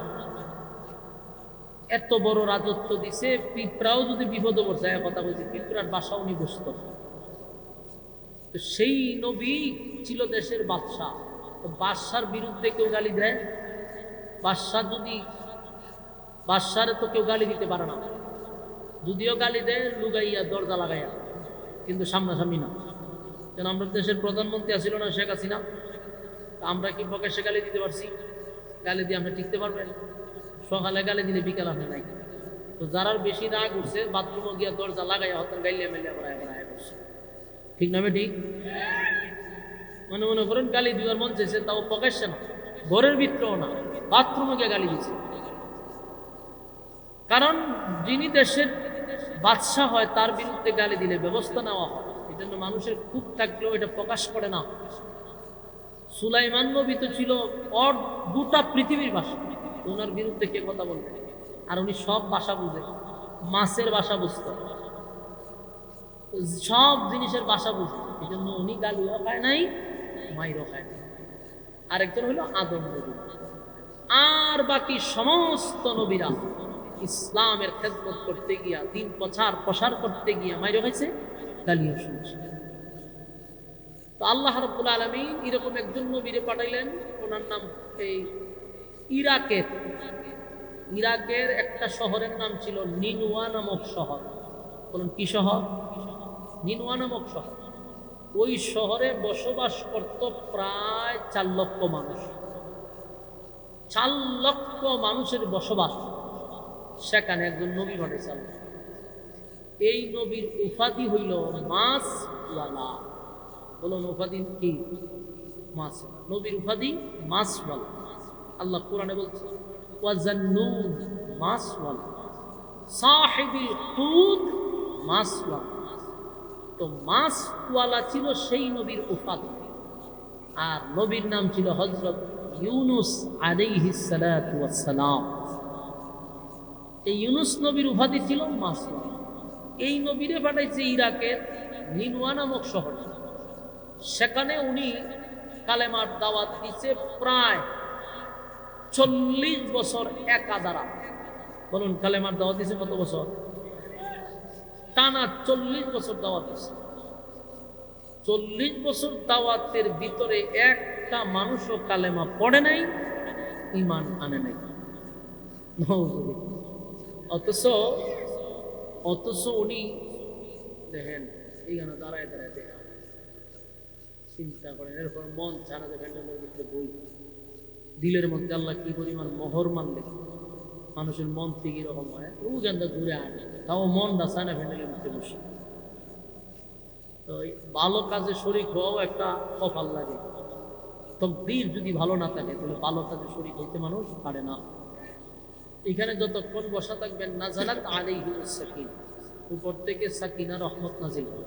এত বড় রাজত্ব দিছে, পিঁপড়াও যদি বিপদে পড়ছে, কথা বলছে, পিঁপড়ার বাসা উনি বসত। তো সেই নবী ছিল দেশের বাদশাহ, তো বাদশার বিরুদ্ধে কেউ গালি দেয়? বাদশারে তো কেউ গালি দিতে পারে না, যদিও গালি দেয় লুগাইয়া, দরজা লাগাইয়া, কিন্তু সামনাসামনি না। যেন আমরা দেশের প্রধানমন্ত্রী আসিল না শেখ হাসিনা, আমরা কি প্রকাশ্যে গালি দিতে পারছি? গালি দিয়ে আপনি টিকতে পারবেন? সকালে গালি দিলে বিকাল আপনি নাই। তো যারা বেশি রাগ উঠছে, বাথরুমে গিয়া দরজা লাগাইয়া হতেন গাইলিয়া মেলিয়া আয় করছে, ঠিক না? ঠিক মনে করেন গালি দিবার মন চেয়েছে, তাও প্রকাশ্যে না, ঘরের ভিতরেও না, বাথরুমে গিয়ে গালি দিচ্ছে। কারণ যিনি দেশের বাদশাহ হয়, তার বিরুদ্ধে গালি দিলে ব্যবস্থা নেওয়া হয়। এই জন্য মানুষের খুব থাকলেও এটা প্রকাশ করে না। সুলাইমান নবী তো ছিল গোটা পৃথিবীর ভাষা, ওনার বিরুদ্ধে কে কথা বলবে? আর উনি সব ভাষা বুঝে, মাছের ভাষা বুঝত, সব জিনিসের ভাষা বুঝত। এই জন্য উনি গালিও খায় নাই, মাইরও খায় নাই। আরেকজন হলো আদম নবী। আর বাকি সমস্ত নবীরা ইসলামের খেদমত করতে গিয়া, দিন প্রসার করতে গিয়া মাইরও খাইছে, গালিও শুনছে। তো আল্লাহ রাব্বুল আলামিন এরকম একজন নবীরে পাঠাইলেন, ওনার নাম এই ইরাকের ইরাকের একটা শহরের নাম ছিল নিনওয়া নামক শহর। বলুন কি শহর? নিনওয়া নামক শহর। ওই শহরে বসবাস করত প্রায় 4 লক্ষ মানুষ। 4 লক্ষ মানুষের বসবাস। সেখানে একজন নবী পাঠাইছে আল্লাহ। এই নবীর উপাধি হইল মাছওয়ালা। বলুন উপাধি কি? মাছ। নবীর উপাধি মাছওয়ালা। আল্লাহ কোরআনে বলছে ওয়াজান্নুন মাছওয়ালা, সাহিবুল হুদ মাছওয়ালা। তো মাছওয়ালা ছিল সেই নবীর উপাধি। আর নবীর নাম ছিল হযরত ইউনুস আলাইহিস সালাতু ওয়াস সালাম। এই ইউনুস নবীর উপাধি ছিল মাছওয়ালা। এই নবীরে পাঠাইছে ইরাকের নিনওয়া নামক শহর। সেখানে উনি কালেমার দাওয়াত দিচ্ছে প্রায় 40 বছর একাধারা। বলুন কালেমার দাওয়াত দিচ্ছে কত বছর? টানা 40 বছর দাওয়াত দিচ্ছে। 40 বছর দাওয়াতের ভিতরে একটা মানুষও কালেমা পড়ে নাই, ঈমান আনে নাই। অথচ উনি দেখেন এইখানে দাঁড়ায় দাঁড়ায় দেখা চিন্তা করেন। এরপর মন ছাড়া যে প্যান্ডেলের ভিতরে বই, দিলের মধ্যে আল্লাহ কি পরিমাণ মোহর মানলে মানুষের মন থেকে এরকম হয়। ও গান্দা ঘুরে আনে, তাও মনটা চায় না প্যান্ডেলের ভিতরে বসে। তো ভালো কাজে শরীক হওয়াও একটা কপাল লাগে। তকদীর যদি ভালো না থাকে তাহলে ভালো কাজে শরীক হইতে মানুষ পারে না। এখানে যতক্ষণ বসা থাকবেন নাযালাত আলাইহিস সাকিনা, উপর থেকে সাকিনা রহমত নাজিল হবে।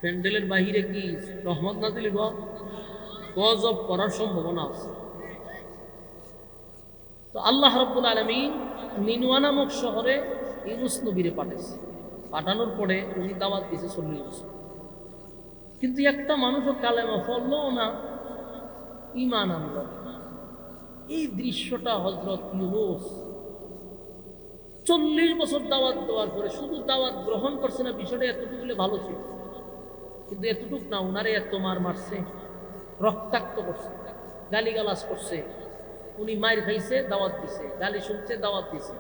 প্যান্ডেলের বাহিরে কি রহমত নাজিল হইব? গজব করার সম্ভাবনা আছে। তো আল্লাহ রাব্বুল আলামিন নিনওয়া নামক শহরে ইউনুস নবীরে পাঠাইছে। পাঠানোর পরে উনি দাওয়াত দিয়েছে 40 বছর। কিন্তু একটা মানুষও কালেমা পড়লো না, ঈমান আনলো। এই দৃশ্যটা হযরত ইউনুস 40 বছর দাওয়াত দেওয়ার পরে শুধু দাওয়াত গ্রহণ করছে না, বিষয়টা এতটুকু হলে ভালো ছিল। কিন্তু এতটুক না, উনারে এত মারছে, রক্তাক্ত করছে, গালিগালাজ করছে। উনি মায়ের খাইছে, দাওয়াত দিছে, গালি শুনছে, দাওয়াত দিছে।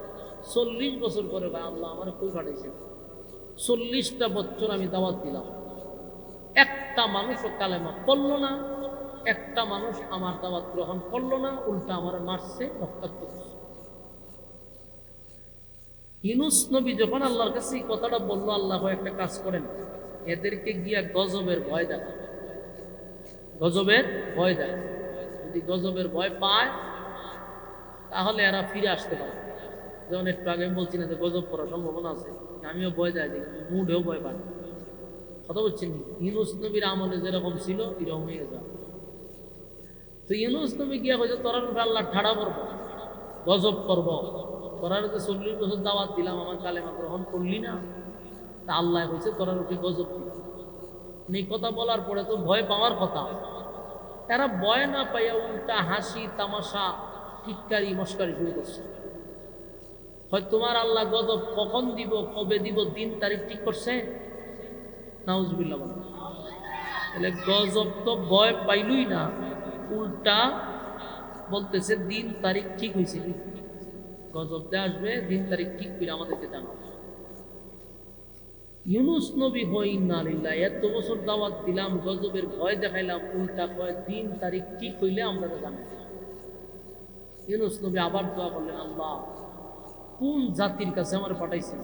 40 বছর পরে ভাই আল্লাহ আমার কই পাঠাইছে? 40টা বছর আমি দাওয়াত দিলাম, একটা মানুষও কালেমা পড়ল না, একটা মানুষ আমার দাওয়াত গ্রহণ করলো না, উল্টা আমার মারছে, রক্তাক্ত করছে। ইউনুস নবী যখন আল্লাহর কাছে এই কথাটা বললো, আল্লাহ একটা কাজ করেন, এদেরকে গিয়া গজবের ভয় দেখা। গজবের ভয় দেখা। যদি গজবের ভয় পায় তাহলে এরা ফিরে আসতে পারে। যেমন একটু আগে আমি বলছি না যে গজব করার সম্ভাবনা আছে, আমিও ভয় যাই, মুডেও ভয় পাই। কথা বলছেন, ইউনুস নবীর আমলে যেরকম ছিল এরকম হয়ে যায়। তো ইউনুস নবী গিয়া হয়েছে তোরার উপরে আল্লাহ ঠাড়া করবো, গজব করবো। তোরার যে 40 বছর দাওয়াত দিলাম, আমার কালেমা গ্রহণ করলি না, তা আল্লাহ হয়েছে তোরার উপরে গজব দিল। এই কথা বলার পরে তো ভয় পাওয়ার কথা। এরা ভয় না পাইয়া উল্টা হাসি তামাশা টিটকারি মস্কারি শুরু করছে। হয় তোমার আল্লাহ গজব কখন দিব, কবে দিব, দিন তারিখ ঠিক করছে? নাউজুবিল্লাহ বলেন। তাহলে গজব তো ভয় পাইলই না, উল্টা বলতেছে দিন তারিখ ঠিক হয়েছে। গজব দিয়ে আসবে, দিন তারিখ ঠিক করে আমাদেরকে জানাও। ইউনুস নবী হই না লিল্লাহ, এত বছর দাওয়াত দিলাম, গজবের ভয় দেখাইলাম, উল্টা কয় দিন তারিখ ঠিক হইলে আমরা জানাই। ইউনুস নবী আবার দোয়া করলেন, আল্লাহ কোন জাতির কাছে আমার পাঠাইছেন?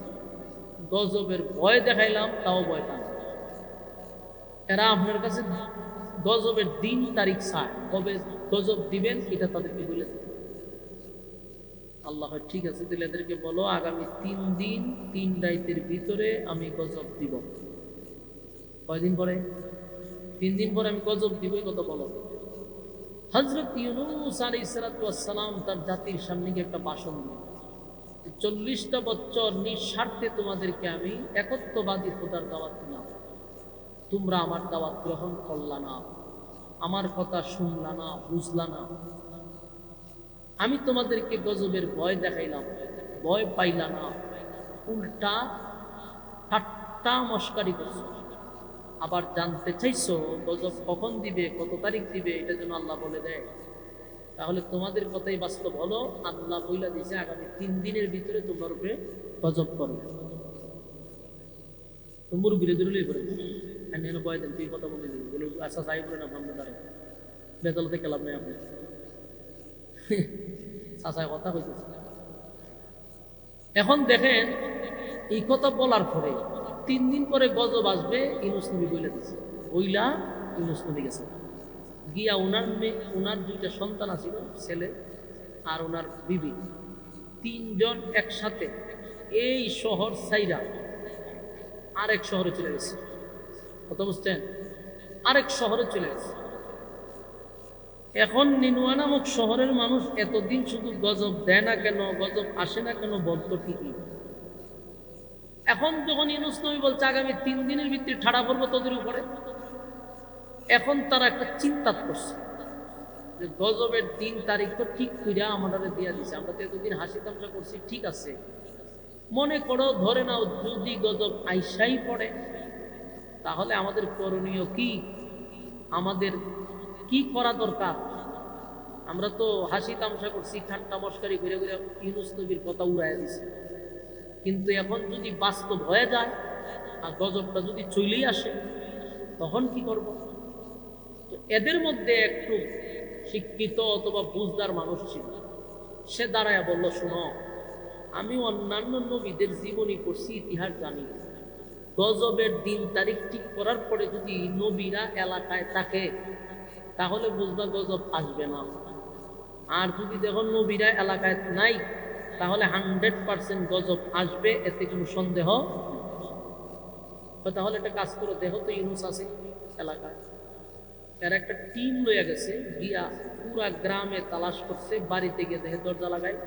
গজবের ভয় দেখাইলাম, তাও ভয় পান। এরা আপনার কাছে গজবের দিন তারিখ চায়, কবে গজব দিবেন এটা তাদেরকে বলে দেন। আল্লাহ ঠিক আছে, তাহলে এদেরকে বলো আগামী 3 দিন 3 রাতের ভিতরে আমি গজব দিব। কয়দিন পরে? 3 দিন পরে আমি গজব দিব, এই কথা বলো। হযরত ইউনুস আলাইহিস সালাতু ওয়াস সালাম তার জাতির সামনে গিয়ে একটা ভাষণ দিলেন। 40টা বছর নিঃস্বার্থে তোমাদেরকে আমি একত্ববাদী খোদার দাওয়াত দিলাম, তোমরা আমার দাওয়াত গ্রহণ করলা না, আমার কথা শুনলা না, বুঝলা না। আমি তোমাদেরকে গজবের ভয় দেখাইলাম, ভয় পাইলা না, উল্টা ঠাট্টা মস্কারি করছো। আবার জানতে চাইছো গজব কখন দিবে, কত তারিখ দিবে, এটা যেন আল্লাহ বলে দেয়। তাহলে তোমাদের কথাই বাস্তব হলো, আল্লাহ বইলা দিয়েছে আগামী 3 দিনের ভিতরে তোমার উপরে গজব করবে। তোমর বিরোধী লই করে আমি এনে বয় দেন, তুই কথা বলে দিবি বলে আচ্ছা যাই বলে না আমরা দাঁড়াই বেদলতে গেলাম নাই আপনি চাচায় কথা কইতেছে। এখন দেখেন এই কথা বলার পরে 3 দিন পরে গজব আসবে, ইউনুস নবী বইলা দিছে, ওইলা ইউনুস নবী গেছে গিয়া ওনার মেয়ে, ওনার 2টা সন্তান আছিল, ছেলে আর ওনার বিবি, 3 জন একসাথে এই শহর সাইরা আরেক শহরে চলে গেছে। কথা বুঝছেন? আরেক শহরে চলে গেছে। এখন নিনুয়া নামক শহরের মানুষ এতদিন শুধু গজব দেয় না কেন, গজব আসে না কেন বলতো ঠিকই। এখন যখন ইউনুস নবী বলছে আগামী 3 দিনের ভিতরে ঠাড়া পড়বো তোদের উপরে, এখন তারা একটা চিন্তা করছে যে গজবের দিন তারিখ তো ঠিক কইরা আমাদের দিয়া দিছে, আমরা তো এতদিন হাসি তামসা করছি, ঠিক আছে, মনে করো ধরে নাও যদি গজব আইসাই পড়ে তাহলে আমাদের করণীয় কি, আমাদের কি করা দরকার? আমরা তো হাসি তামসা করছি, ঠাট্টা মস্কারি করে করে ইউনুস নবীর কথা উড়াইয়া দিছি, কিন্তু এখন যদি বাস্তব হয়ে যায় আর গজবটা যদি চলেই আসে তখন কি করব? তো এদের মধ্যে একটু শিক্ষিত অথবা বুঝদার মানুষ ছিল, সে দাঁড়ায়া বলল, শোনো, আমি অন্যান্য নবীদের জীবনী করছি, ইতিহাস জানি, গজবের দিন তারিখ ঠিক করার পরে যদি নবীরা এলাকায় থাকে তাহলে বুঝবা গজব আসবে না, আর যদি দেখো নবীরা এলাকায় নাই তাহলে 100% গজব আসবে, এতে কোনো সন্দেহ। তাহলে একটা কাজ করে, দেখো তো ইউনুস আছে এলাকায়, এর একটা টিম লইয়া গেছে, গিয়া পুরা গ্রামে তালাশ করছে, বাড়িতে গিয়ে দেখে দরজা লাগায়,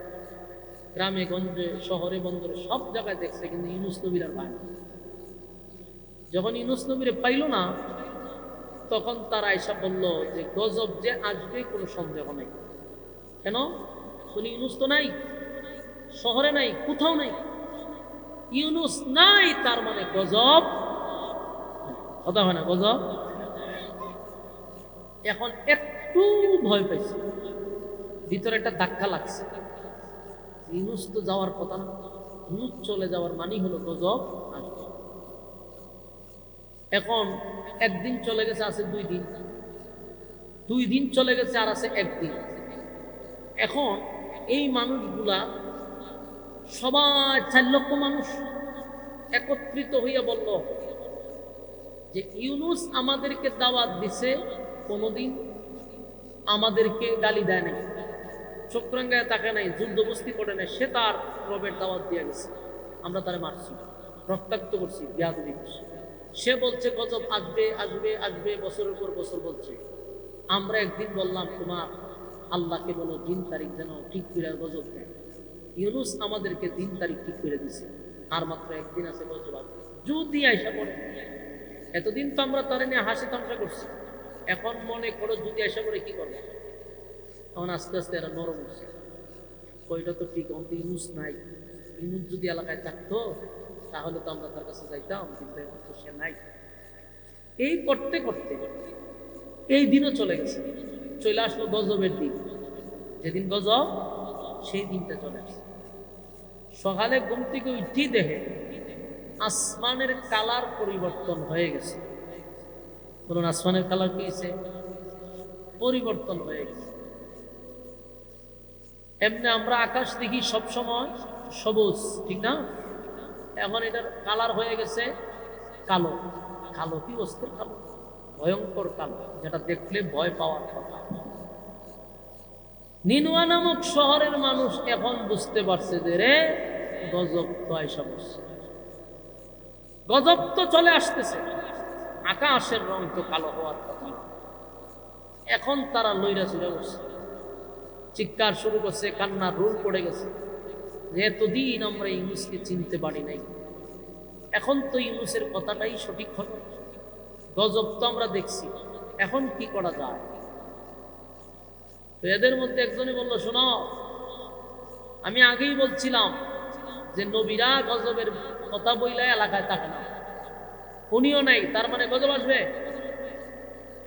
গ্রামে গঞ্জে শহরে বন্দরে সব জায়গায় দেখছে, কিন্তু ইউনুস নবীর আর পায় না। যখন ইউনুস নবীরে পাইল না তখন তারা এসে বলল যে গজব যে আসবে কোনো সন্দেহ নেই। কেন? বলি ইউনুস তো নাই, শহরে নাই, কোথাও নাই, ইউনুস নাই তার মানে গজব কথা হয় না, গজব। এখন একটু ভয় পাইছে, ভিতরে একটা ধাক্কা লাগছে, ইউনুস তো যাওয়ার কথা না, ইউনুস চলে যাওয়ার মানে হলো গজব আসবে। এখন একদিন চলে গেছে, আছে 2 দিন, 2 দিন চলে গেছে, আর আছে 1 দিন। এখন এই মানুষগুলা সবাই 4 লক্ষ মানুষ একত্রিত হইয়া বলল যে ইউনুস আমাদেরকে দাওয়াত দিছে, কোনোদিন আমাদেরকে গালি দেয় নাই, চক্রাঙ্গায় তাকে নাই, যুদ্ধ বস্তি করে নাই, সে তার রবের দাওয়াত দিয়ে গেছে, আমরা তারে মারছি, রক্তাক্ত করছি, বেয়াদবি করছি। সে বলছে গজব আসবে আসবে আসবে, বছরের পর বছর বলছে। আমরা একদিন বললাম তোমার আল্লাহকে বলো দিন তারিখ যেন ঠিক করে গজব দেয়। ইউনুস আমাদেরকে দিন তারিখ ঠিক করে দিছে, আর মাত্র 1 দিন আছে গজব আসবে, যদি আইসা পড়ে। এতদিন তো আমরা তারে নিয়ে হাসি তামসা করছি, এখন মনে করো যদি আইসা পড়ে কি করবে? তখন আস্তে আস্তে এরা নরম হচ্ছে, ওইটা তো ঠিক, অন্ত ইউনুস নাই, ইউনুস যদি এলাকায় থাকতো তাহলে তো আমরা তার কাছে যাইতাম, কিন্তু এখন তো সে নাই। এই করতে করতে এই দিনও চলে গেছে, চলে আসলো গজবের দিন, যেদিন গজব সেই দিনটা চলে আসছে। সকালে ঘুম থেকে উঠি দেখে আসমানের কালার পরিবর্তন হয়ে গেছে। বলুন আসমানের কালার কি হয়েছে? পরিবর্তন হয়ে গেছে। এমনি আমরা আকাশ দেখি সবসময় সবুজ, ঠিক না? এখন এটার কালার হয়ে গেছে কালো। কালো কি অস্থির কালো, ভয়ঙ্কর কালো, যেটা দেখলে ভয় পাওয়ার কথা। নিনুয়া নামক শহরের মানুষ এখন বুঝতে পারছে যে রে গজব তো আইসা বসছে, গজব তো চলে আসতেছে, আকাশের রং তো কালো হওয়ার কথা। এখন তারা লইরা চলে বসছে, চিৎকার শুরু করছে, কান্নার রোল পড়ে গেছে যে এতদিন আমরা ইউনুসকে চিনতে পারি নাই, এখন তো ইউনুসের কথাটাই সঠিক হলো, গজব তো আমরা দেখছি, এখন কি করা যায়? তো এদের মধ্যে একজনে বলল, শোনো, আমি আগেই বলছিলাম যে নবীরা গজবের কথা বইলে এলাকায় থাকে না, উনিও নাই, তার মানে গজব আসবে।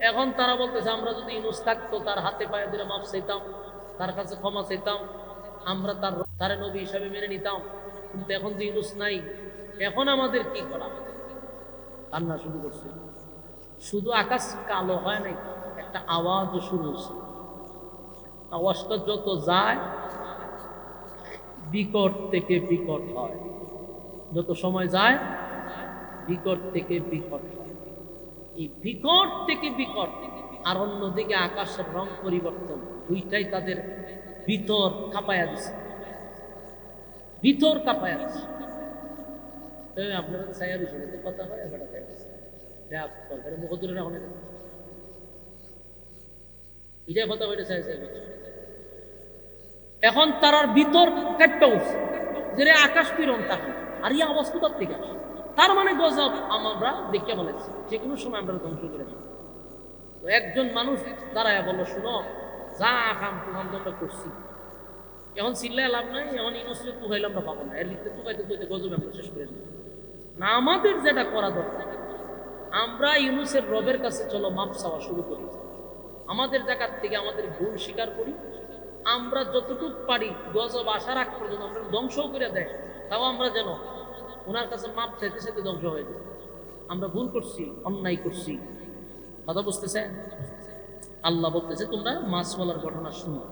এখন তারা বলতেছে আমরা যদি ইউনুস থাকতো তার হাতে পায়ে দিলে মাপ চাইতাম, তার কাছে ক্ষমা চাইতাম, আমরা তার নবী হিসাবে মেনে নিতাম। কিন্তু এখন যে ইউনুস নাই, এখন আমাদের কি করা? কান্না শুরু করছে। শুধু আকাশ কালো হয় নাই, একটা আওয়াজও শুরু হচ্ছে। আওয়াজটা যত যায় বিকট থেকে বিকট হয়, যত সময় যায় বিকট থেকে বিকট হয়। এই বিকট থেকে বিকট আর অন্যদিকে আকাশের রং পরিবর্তন, দুইটাই তাদের ভিতর কাঁপায়া দিছে, ভিতর কাঁপায়া দিছে। আপনারা চাইয়া দিচ্ছে কথা হয়, মুখ দূরে রাখুন, এটাই কথা বলে চাই। এখন তার ভিতর কাটতে উঠছে যে আকাশ পীড়ন তাকে, আর এই আওয়াজ কোথার থেকে আসে? তার মানে গজব আমরা দেখে বলেছি, যে কোনো সময় আমরা ধ্বংস করে দিই। তো একজন মানুষ দাঁড়ায় বললো, শুনো, যা কাম প্রধান আমরা করছি, এখন চিল্লায় লাভ নাই, এখন ইউনুসকে তুহাইলে আমরা পাবো না, এর লিখতে তুকাইতে তুইতে গজব আমরা শেষ করে দিই। না, আমাদের যেটা করা দরকার, আমরা ইউনুসের রবের কাছে চলো মাপ চাওয়া শুরু করি। আমাদের জায়গার থেকে আমাদের ভুল স্বীকার করি। আমরা যতটুকু পারি গজব আসার আগ পর্যন্ত আমরা ধ্বংস করে দেয়, তাও আমরা যেন ওনার কাছে মাপ চাইতে চাইতে ধ্বংস হয়ে যায়। আমরা ভুল করছি, অন্যায় করছি, কথা বুঝতেছে? আল্লাহ বলতেছে, তোমরা মাছ বলার ঘটনা শুনো।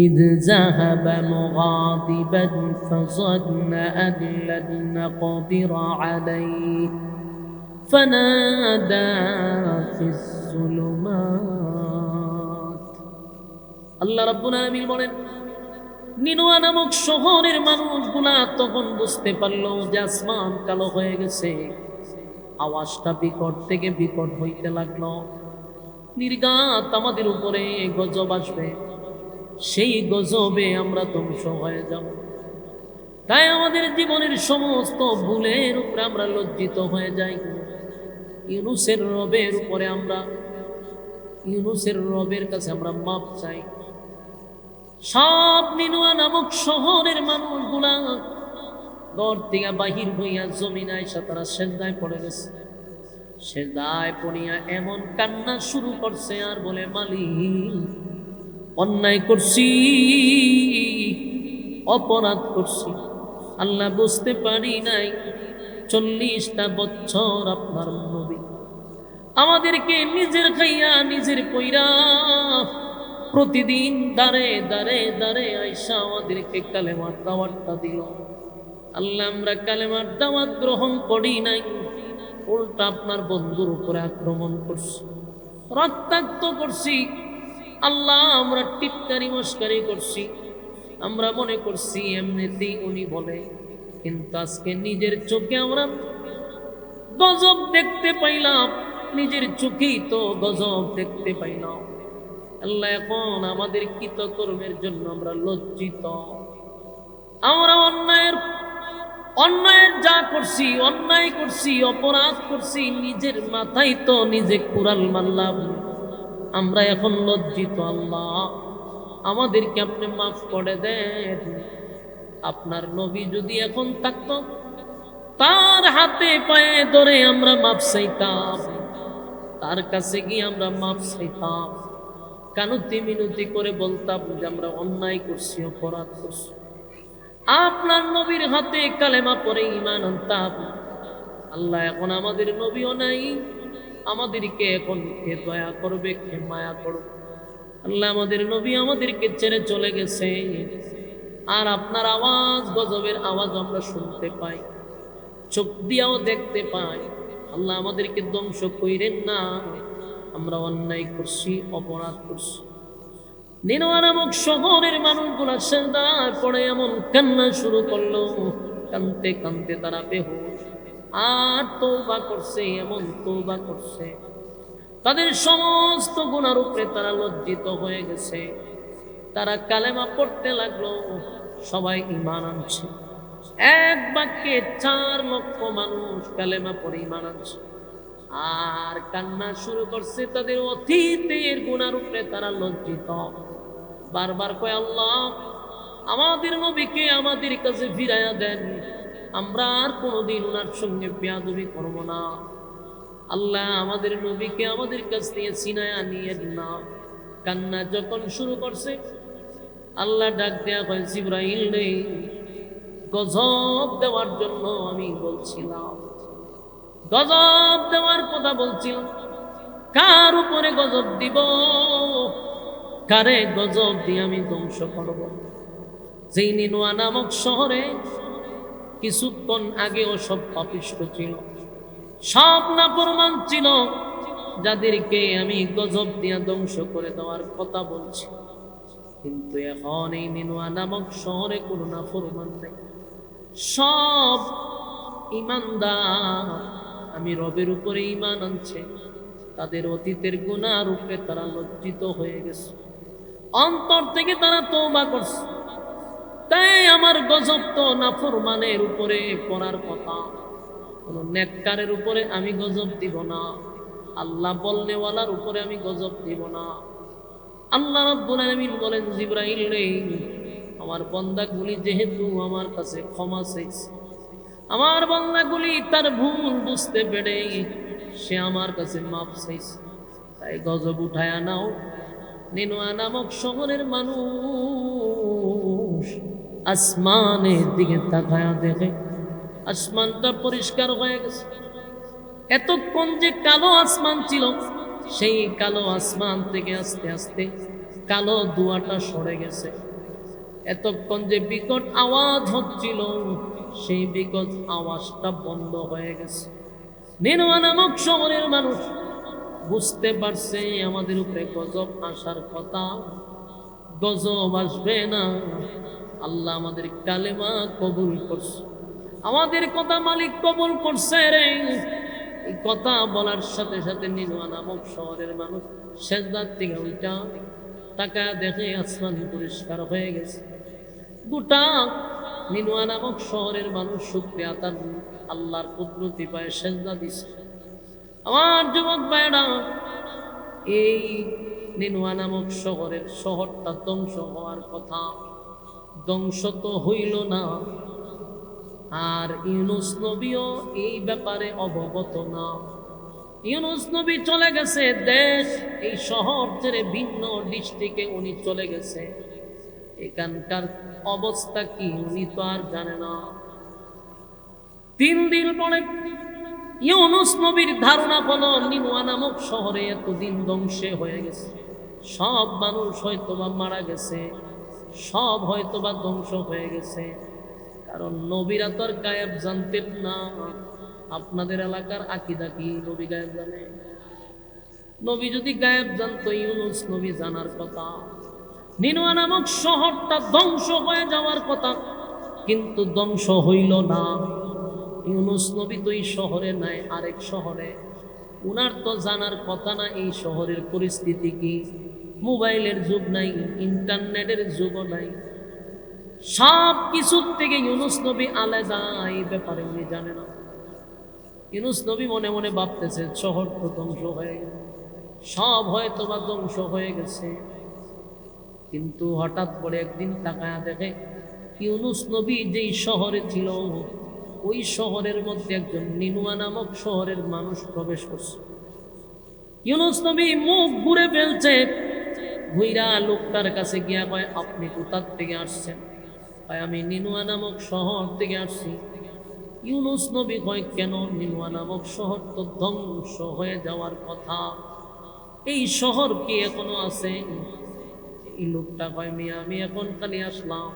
إذ ذهب مغاضبا فظن أن لن نقدر عليه فنادى في الظلمات। আল্লাহ রাব্বুল আলামিন বলেন, নিনুয়া নামক শহরের মানুষগুলা তখন বুঝতে পারলো যে আসমান কালো হয়ে গেছে। আওয়াজটা বিকট থেকে বিকট হইতে লাগলো। নির্ঘাত আমাদের উপরে গজব আসবে, সেই গজবে আমরা ধ্বংস হয়ে যাব। তাই আমাদের জীবনের সমস্ত ভুলের উপরে আমরা লজ্জিত হয়ে যাই। ইউনুসের রবের উপরে আমরা, ইউনুসের রবের কাছে আমরা মাপ চাই। সব নিনুয়া নামক শহরের মানুষগুলা ঘর থেকে বাহির হইয়া জমিনে আইসা তারা সেজদায় পড়ে গেছে। সেজদায় পড়িয়া এমন কান্না শুরু করছে আর বলে, মালিক, অন্যায় করছি, অপরাধ করছি, আল্লাহ বুঝতে পারি নাই। 40টা বছর আপনার নবী আমাদেরকে নিজের খাইয়া নিজের পইরা প্রতিদিন দাঁড়ে দাঁড়ে দাঁড়ে আইসা আমাদেরকে কালেমার দাওয়াতটা দিল। আল্লাহ, আমরা কালেমার দাওয়াত গ্রহণ করি নাই, উল্টা আপনার বন্ধুর উপরে আক্রমণ করছি, রক্তাক্ত করছি। আল্লাহ, আমরা টিটকারি মস্কারি করছি, আমরা মনে করছি এমনিতেই উনি বলে, কিন্তু আজকে নিজের চোখে আমরা গজব দেখতে পাইলাম, নিজের চোখেই তো গজব দেখতে পাইলাম। আল্লাহ, এখন আমাদের কৃতকর্মের জন্য আমরা লজ্জিত। আমরা অন্যায়ের যা করছি, অন্যায় করছি, অপরাধ করছি, নিজের মাথায় তো নিজে কুড়াল মারলাম, আমরা এখন লজ্জিত। আল্লাহ, আমাদেরকে আপনি মাফ করে দেন। আপনার নবী যদি এখন থাকতো, তার হাতে পায়ে ধরে আমরা মাপ চাইতাম, তার কাছে গিয়ে আমরা মাপ চাইতাম, কানুতি মিনতি করে বলতাম যে আমরা অন্যায় করছি, অপরাধ করছি। আপনার নবীর হাতে কালেমা পড়ে ঈমান আনতাম। আল্লাহ, এখন আমাদের নবীও নাই, আমাদেরকে এখন কে দয়া করবে, কে মায়া করবে? আল্লাহ, আমাদের নবী আমাদেরকে ছেড়ে চলে গেছে, আর আপনার আওয়াজ, গজবের আওয়াজ আমরা শুনতে পাই, চোখ দিয়েও দেখতে পাই। আল্লাহ, আমাদেরকে ধ্বংস কইরেন না, আমরা অন্যায় করছি, অপরাধ করছি। নিনুয়া নামক শহরের মানুষগুলা সেজদায় পড়ে এমন কান্না শুরু করলো, কানতে কানতে তারা বেহুশ। আর তওবা করছে, এমন তওবা করছে, তাদের সমস্ত গুনার উপরে তারা লজ্জিত হয়ে গেছে। তারা কালেমা পড়তে লাগলো, সবাই ঈমান আনছে। এক বাক্যে 4 লক্ষ মানুষ কালেমা পড়ে ঈমান আনছে। আর কান্না শুরু করছে তাদের অতীতের গুনার উপরে তারা লজ্জিত। বারবার কয়, আল্লাহ, আমাদের নবীকে আমাদের কাছে ফিরাইয়া দেন, আমরা আর কোনোদিন ওনার সঙ্গে বেয়াদবি করব না। আল্লাহ আমাদের নবীকে আমাদের কাছ থেকে ছিনায়া নিয়ে না। কান্না যখন শুরু করছে, আল্লাহ ডাক দেয়া কয়, জিবরাইল রে, গজব দেওয়ার জন্য আমি বলছিলাম, গজব দেওয়ার কথা বলছিলাম। কার উপরে গজব দিব, কারে গজব দিয়ে আমি ধ্বংস করব? যেই নিনুয়া নামক শহরে কিছুক্ষণ আগেও সব পাপিষ্ঠ ছিল, সব নাফরমান ছিল, যাদেরকে আমি গজব দিয়া ধ্বংস করে দেওয়ার কথা বলছি, কিন্তু এখন এই নিনুয়া নামক শহরে কোনো নাফরমান নেই, সব ঈমানদার। আমি রবের উপরে ঈমান আনছে, তাদের অতীতের গুনার উপরে তারা লজ্জিত হয়ে গেছে, অন্তর থেকে তারা তওবা করছে। তাই আমার গজব তো নাফরমানের উপরে পড়ার কথা, কোন নেককারের উপরে আমি গজব দিব না, আল্লাহ বলনেওয়ালার উপরে আমি গজব দিব না। আল্লাহ রাব্বুল আলামিন বলেন, জিবরাইল রে, আমার বান্দাগুলি যেহেতু আমার কাছে ক্ষমা চাইছে, আমার বান্দাগুলি তার ভুল বুঝতে পেরে সে আমার কাছে মাপ চাইছে, তাই গজব উঠায়া নাও। নিনুয়া নামক শহরের মানুষ আসমানের দিকে তাকায়া দেখে, আসমানটা পরিষ্কার হয়ে গেছে। এতক্ষণ যে কালো আসমান ছিল, সেই কালো আসমান থেকে আস্তে আস্তে কালো ধোঁয়াটা সরে গেছে। এতক্ষণ যে বিকট আওয়াজ হচ্ছিল, সেই বিকট আওয়াজটা বন্ধ হয়ে গেছে। নিনুয়া নামক শহরের মানুষ বুঝতে পারছে আমাদের উপরে গজব আসার কথা, গজব আসবে না। আল্লাহ আমাদের কালেমা কবুল করছে, আমাদের কথা মালিক কবুল করছে রে। এই কথা বলার সাথে সাথে নিনুয়া নামক শহরের মানুষ সেজদার থেকে উঠা তাকা দেখে আসমান পরিষ্কার হয়ে গেছে। গোটা নিনুয়া নামক শহরের মানুষ শুকরিয়া তার আল্লাহর কুদরতি পায়ে সেজদা দিছে। আমার যুবক ভাইরা, এই নিনুয়া নামক শহরটা ধ্বংস হওয়ার কথা, ধ্বংস তো হইল না। আর ইউনুস নবীও এই ব্যাপারে অবগত না। ইউনুস নবী চলে গেছে দেশ, এই শহর ছেড়ে ভিন্ন ডিস্ট্রিক্টে উনি চলে গেছে। এখানকার অবস্থা কি উনি তো আর জানে না। 3 দিন পরে ইউনুস নবীর ধারণা হলো নিনুয়া নামক শহরে এতদিন ধ্বংসে হয়ে গেছে, সব মানুষ হয়তোবা মারা গেছে, সব হয়তোবা ধ্বংস হয়ে গেছে। কারণ নবীরা তো আর গায়েব জানতেন না। আপনাদের এলাকার আকীদা কি নবী গায়েব জানে? নবী যদি গায়েব জানতো, ইউনুস নবী জানার কথা। নিনুয়া নামক শহরটা ধ্বংস হয়ে যাওয়ার কথা, কিন্তু ধ্বংস হইল না। ইউনুস নবী তো এই শহরে নাই, আরেক শহরে। উনার তো জানার কথা না এই শহরের পরিস্থিতি কি। মোবাইলের যুগ নাই, ইন্টারনেটের যুগও নাই, সব কিছুর থেকে ইউনুস নবী আলাদা, এই ব্যাপারে উনি জানে না। ইউনুস নবী মনে মনে ভাবতেছে শহর তো ধ্বংস হয়ে গেছে, সব হয়তো বা ধ্বংস হয়ে গেছে। কিন্তু হঠাৎ করে একদিন তাকায়া দেখে ইউনুস নবী যেই শহরে ছিল, ওই শহরের মধ্যে একজন নিনুয়া নামক শহরের মানুষ প্রবেশ করছে। ইউনুস নবী মুখ ঘুরে ফেলছে, ঘুইরা লোকটার কাছে গিয়া কয়, আপনি কোথার থেকে আসছেন? আমি নিনুয়া নামক শহর থেকে আসছি। ইউনুস নবী কয়, কেন? নিনুয়া নামক শহর তো ধ্বংস হয়ে যাওয়ার কথা, এই শহর কি এখনো আছে? এই লোকটা কয়, মিয়া আমি এখন খালি আসলাম,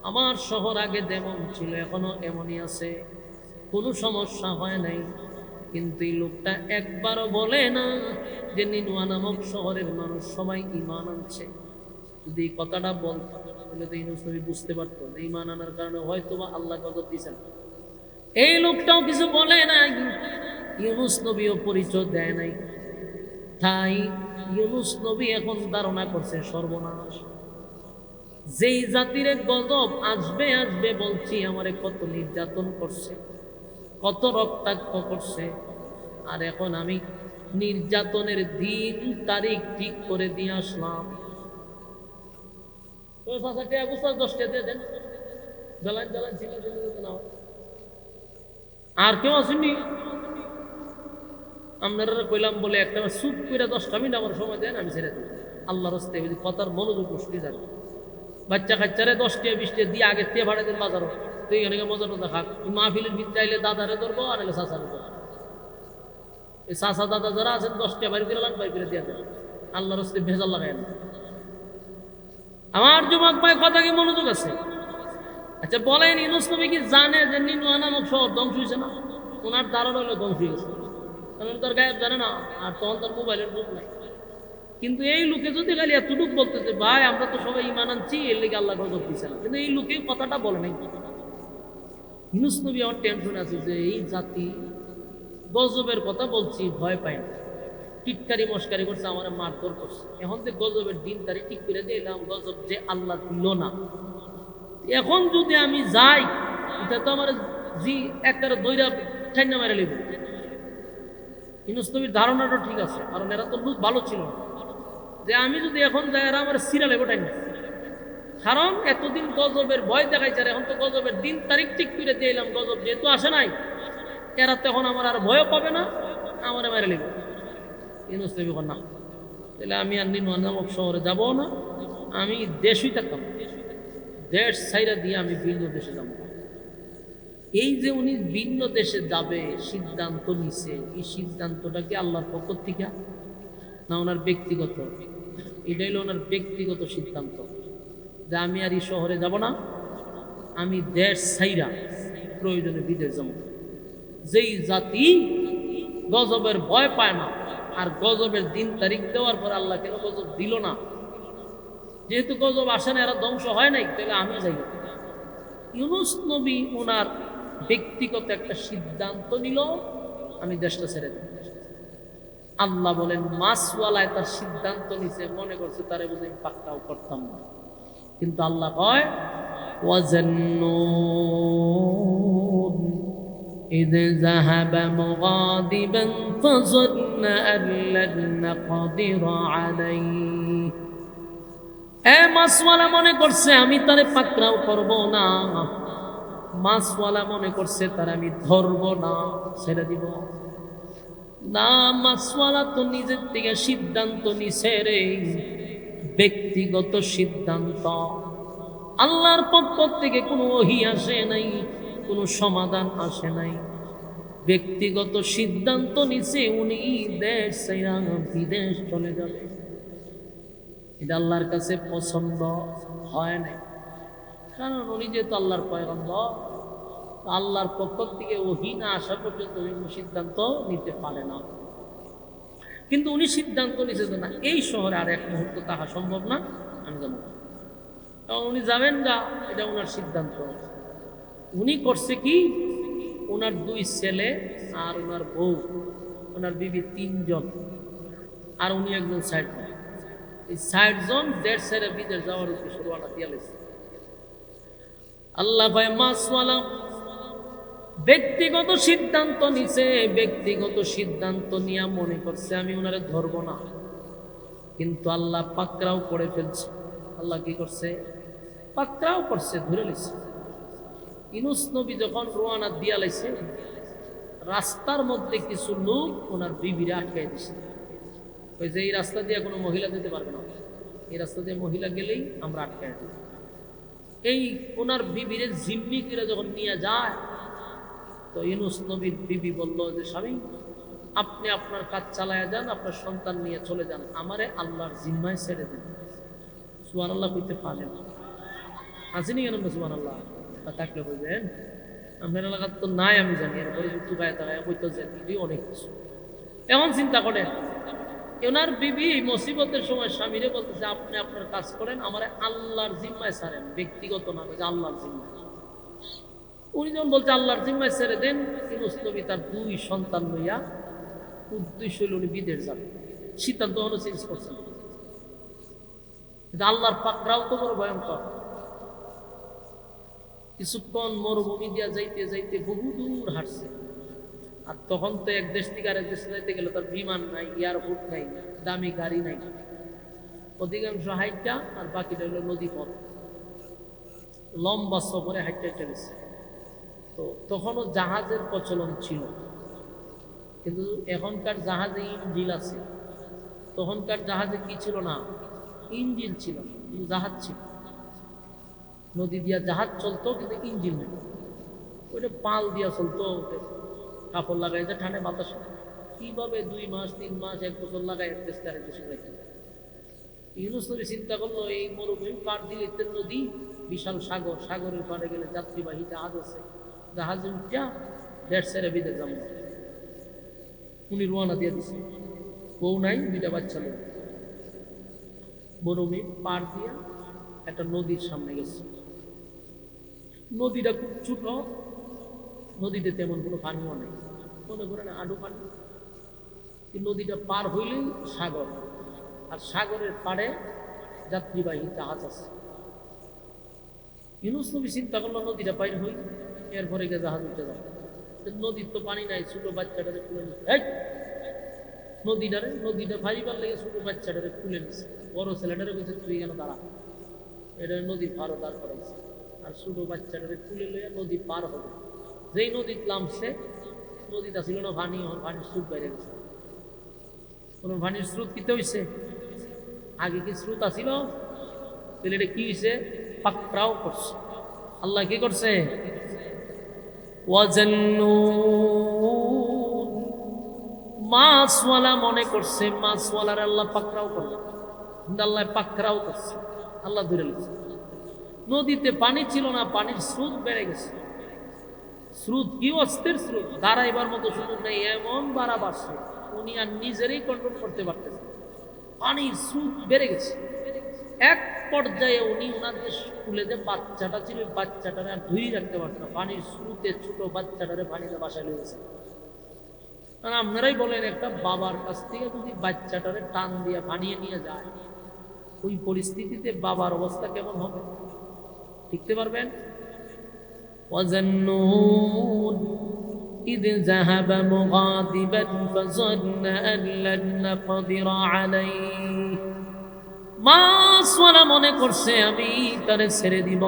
আমার শহর আগে যেমন ছিল এখনো এমনই আছে, কোনো সমস্যা হয় নাই। কিন্তু এই লোকটা একবারও বলে না যে নিনুয়া নামক শহরের মানুষ সবাই ঈমান আনছে। যদি এই কথাটা বলতো তাহলে তো ইউনুস নবী বুঝতে পারতো যে ঈমান আনার কারণে হয়তো বা আল্লাহ গজব দিয়েছেন। এই লোকটাও কিছু বলে নাই, ইউনুস নবীও পরিচয় দেয় নাই। তাই ইউনুস নবী এখন ধারণা করছে সর্বনাশ, যেই জাতির গজব আসবে আসবে বলছি, আমারে কত নির্যাতন করছে, কত রক্তাক্ত করছে, আর এখন আমি নির্যাতনের দিন তারিখ ঠিক করে দিয়ে আসলাম। আর কেউ আসেনি? আপনারা কইলাম বলে একটা চুপ করে 10টা মিনিট আমার সময় দেন, আমি ছেড়ে দেব। আল্লাহর রাস্তায় ওই কথার মনোযোগ বসতে যাবে। বাচ্চা কাচ্চারে 10টা 20টা দিয়ে আগে দিয়ে ভাড়া দেন বাজারও, তো এখানে মজা টজা খাক। মাহফিলের ভিতরে আইলে দাদারে ধরবো আর এলে চাচারে ধরবো। এই চাচা দাদা যারা আছেন 10টা বাইর করে লাগ বাইর করে দিয়ে দেন। আল্লাহর রাস্তায় ভেজাল লাগাই না। আমার যুবক ভাই কথা কি মনোযোগ আছে? আচ্ছা বলেন, ইউনূস নবী কি জানে যে নিনওয়া নামক শহর ধ্বংস হয়েছে না? ওনার ধারণা হলো ধ্বংস হয়ে গেছে, কারণ তার গায়েব জানে না, আর তখন তার মোবাইলের যুগ নাই। কিন্তু এই লোকে যদি খালি এতটুক বলতেছে, ভাই আমরা তো সবাই ইমান আনছি, এর লেগে আল্লাহ গজব দিচ্ছে না, কিন্তু এই লোকে কথাটা বলে নাই। ইউনূস নবী আমার টেনশন আছে যে এই জাতি গজবের কথা বলছি, ভয় পায় না, টিটকারি মস্কারি করছে, আমার মারধর করছে। এখন যে গজবের দিন তারিখ ঠিক করে দিলাম, গজব যে আল্লাহ দিল না, এখন যদি আমি যাই এটা তো আমার জি একটা দইরা ঠান্ডা মেরে লিব। ইউনূস নবীর ধারণাটা ঠিক আছে, কারণ এরা তো লোক ভালো ছিল না, যে আমি যদি এখন যাই এরা আমার সিরা লেবো ঠান্ডা। কারণ এতদিন গজবের ভয় দেখাইছে, আর এখন তো গজবের দিন তারিখ ঠিক করে দিলাম, গজব যেহেতু আসে নাই, এরা তো এখন আমার আর ভয়ও পাবে না, আমার মেরে লিব। ইউনূস নবী না, তাহলে আমি আর নিনওয়া নামক শহরে যাবো না, আমি দেশই থাকতাম, দেশ ছাইরা দিয়ে আমি ভিন্ন দেশে যাব। এই যে উনি ভিন্ন দেশে যাবে সিদ্ধান্ত নিছে, এই সিদ্ধান্তটা কি আল্লাহর পক্ষ থেকে না ওনার ব্যক্তিগত? এটাই হলো ওনার ব্যক্তিগত সিদ্ধান্ত, যে আমি আর এই শহরে যাব না, আমি দেশ ছাইরা প্রয়োজনে বিদেশ যাব। যেই জাতি গজবের ভয় পায় না, আর গজবের দিন তারিখ দেওয়ার পর আল্লাহ কেন গজব দিল না? যেহেতু গজব আসে না, এরা ধ্বংস হয় নাই, তাহলে আমি যাই। ইউনূস নবী ওনার ব্যক্তিগত একটা সিদ্ধান্ত নিল, আমি দেশটা ছেড়ে দেব। আল্লাহ বলেন মাসওয়ালায় তার সিদ্ধান্ত নিছে, মনে করছে তারে বুঝে আমি পাক্কাও করতাম না, কিন্তু আল্লাহ কয় ওয়াজান্নুন إذ ذهب مغاضبا فظن أن لن نقدر عليه। মাছওয়ালা মনে করছে আমি তারে পাকড়াও করব না, মাছওয়ালা মনে করছে তার আমি ধরব না, ছেড়ে দিব না। মাছওয়ালা তো নিজের থেকে সিদ্ধান্ত নিছে রে, ব্যক্তিগত সিদ্ধান্ত। আল্লাহর পক্ষ থেকে কোনো ওহী আসে নাই, কোনো সমাধান আসে নাই, ব্যক্তিগত সিদ্ধান্ত নিছে উনি দেশ ছেড়ে বিদেশ চলে যাবে। এটা আল্লাহর কাছে পছন্দ হয় না, কারণ উনি যেহেতু আল্লাহর পয়গম্বর, আল্লাহর পক্ষ থেকে ওহী না আসা পর্যন্ত উনি সিদ্ধান্ত নিতে পারে না। কিন্তু উনি সিদ্ধান্ত নিছে যে না, এই শহরে আর এক মুহূর্ত থাকা সম্ভব না, আমি যাব। উনি যাবেন না, এটা ওনার সিদ্ধান্ত। উনি করছে কি, ওনার 2 ছেলে আর ওনার বউ, ওনার বিবি 3 জন, আর উনি একজন 60 জন। এই 60 জন দেশ ছেড়ে বিদেশ যাওয়ার উদ্দেশ্যে রওনা দিয়ে গেছে। আল্লাহ ভাই মাসওয়ালা ব্যক্তিগত সিদ্ধান্ত নিছে, ব্যক্তিগত সিদ্ধান্ত নিয়ে মনে করছে আমি ওনারে ধরবো না, কিন্তু আল্লাহ পাকড়াও করে ফেলছে। আল্লাহ কি করছে? পাকড়াও করছে, ধরে নিছে। ইউনূস নবী যখন রওনা দিয়া লাইছে, রাস্তার মধ্যে কিছু লোক ওনার বিবিরা আটকাই দিছে। ওই যে এই রাস্তা দিয়ে কোনো মহিলা যেতে পারবে না, এই রাস্তা দিয়ে মহিলা গেলেই আমরা আটকাই দিই। এই ওনার বিবিরে জিম্মি করে যখন নিয়ে যায়, তো ইউনূস নবীর বিবি বলল যে স্বামী, আপনি আপনার কাজ চালায়া যান, আপনার সন্তান নিয়ে চলে যান, আমারে আল্লাহর জিম্মায় ছেড়ে দেন। সুবহানাল্লাহ কইতে পারেন? আসেনি কেন সুবহানাল্লাহ? থাকলে বলবেন আপনার এলাকার তো নাই, আমি জানি, এরপরে টুকায় তাকায় বইতে জানি অনেক কিছু। এমন চিন্তা করেন, ওনার বিবি মুসিবতের সময় স্বামীরে বলতেছে আপনি আপনার কাজ করেন, আমার আল্লাহর জিম্মায় ছাড়েন, ব্যক্তিগত না, আল্লাহর জিম্মায়। উনি যখন বলছে আল্লাহর জিম্মায় ছেড়ে দেন, ইউনূস নবী তার 2 সন্তান লইয়া উদ্দেশ্য হইল উনি বিদেশ যাবেন। সিদ্ধান্ত হলো চেঞ্জ করছেন। আল্লাহর পাকড়াও তো বড় ভয়ঙ্কর। কিছুক্ষণ মরুভূমি দিয়া যাইতে যাইতে বহু দূর হাঁটছে, আর তখন তো এক দেশ থেকে আরেক দেশে যাইতে গেলে তার বিমান নাই, এয়ারপোর্ট নাই, দামি গাড়ি নাই, অধিকাংশ হাইটটা, আর বাকিটা হলো নদী পথ, লম্বা সফরে হাইটটা গেছে। তো তখনও জাহাজের প্রচলন ছিল, কিন্তু এখনকার জাহাজে ইঞ্জিল আছে, তখনকার জাহাজে কি ছিল না, ইঞ্জিল ছিল, কিন্তু জাহাজ ছিল। নদী দিয়া জাহাজ চলতো কিন্তু ইঞ্জিল নেই, ওইটা পাল দিয়া চলতো, কাপড় লাগাইছে ঠান্ডা বাতাসে। কিভাবে 2 মাস 3 মাস 1 বছর লাগাই এক দেশ আরেক দেশে যাইতে। ইউনূস নবী চিন্তা করলো এই মরুভূমি পার দিলে নদী, বিশাল সাগর, সাগরের পাড়ে গেলে যাত্রীবাহী জাহাজ আছে, জাহাজে উঠা দেড় সেরে বিদেশ যাবো। উনি রোয়ানা দিয়ে দিছে, বউ নাই, 2টা বাচ্চা লোক। মরুভূমি পার দিয়া একটা নদীর সামনে গেছে। নদীটা খুব ছোট, নদীতে তেমন কোনো পানিও নেই, মনে করেন আডু পানি। নদীটা পার হইলেই সাগর, আর সাগরের পাড়ে যাত্রীবাহী জাহাজ আছে। ইউনূস নবী চিন্তা করলো নদীটা পার হই, এরপরে গিয়ে জাহাজ উঠে যাবে। নদীর তো পানি নাই, ছোট বাচ্চাটারে খুলে নিচ্ছে, নদীটা ফাইবার লেগে ছোট বাচ্চাটারে খুলে নিচ্ছে। বড় ছেলেটারে বলছে তুই কেন দাঁড়া, এটা নদী পারও দাঁড় করাইছে, আর ছোট বাচ্চাটারে খুলে লইয়া নদী পার হবে। যেই নদী নামছে, নদীটা ছিল না পানি, পানির স্রোত বাইরে গেছে। কোন পানির স্রোত কিতে হয়েছে, আগে কি স্রোত আসিল? তাহলে এটা কি হয়েছে, পাকড়াও করছে। আল্লাহ কি করছে, মাছওয়ালা মনে করছে, মাছওয়ালার আল্লাহ পাকড়াও করবে, আল্লাহ পাকড়াও করছে, আল্লাহ ধরে নিচ্ছে। নদীতে পানি ছিল না, পানির স্রোত বেড়ে গেছে। স্রোত কি অস্থির স্রোত, দাঁড়াইবার মতো সুযোগ নেই, এমন বাড়া বাড়ছে উনি আর নিজেরই কন্ট্রোল করতে পারতেছে। পানির স্রোত বেড়ে গেছে। এক পর্যায়ে উনি ওনার যে স্কুলে যে বাচ্চাটা ছিল, বাচ্চাটারে আর ধুই রাখতে পারত না, পানির স্রোতে ছোট বাচ্চাটারে পানিতে বাসায় লেগেছে। আপনারাই বলেন, একটা বাবার কাছ থেকে যদি বাচ্চাটারে টান দিয়ে বানিয়ে নিয়ে যায়, ওই পরিস্থিতিতে বাবার অবস্থা কেমন হবে, শিখতে পারবেন? وَظَنُّونَ إِذْ ذَهَبَ مُغَاضِبًا فَظَنَّ أَن لَّن نَّقْدِرَ عَلَيْهِ। মাছওয়ালা মনে করছে আমি তারে ছেড়ে দিব,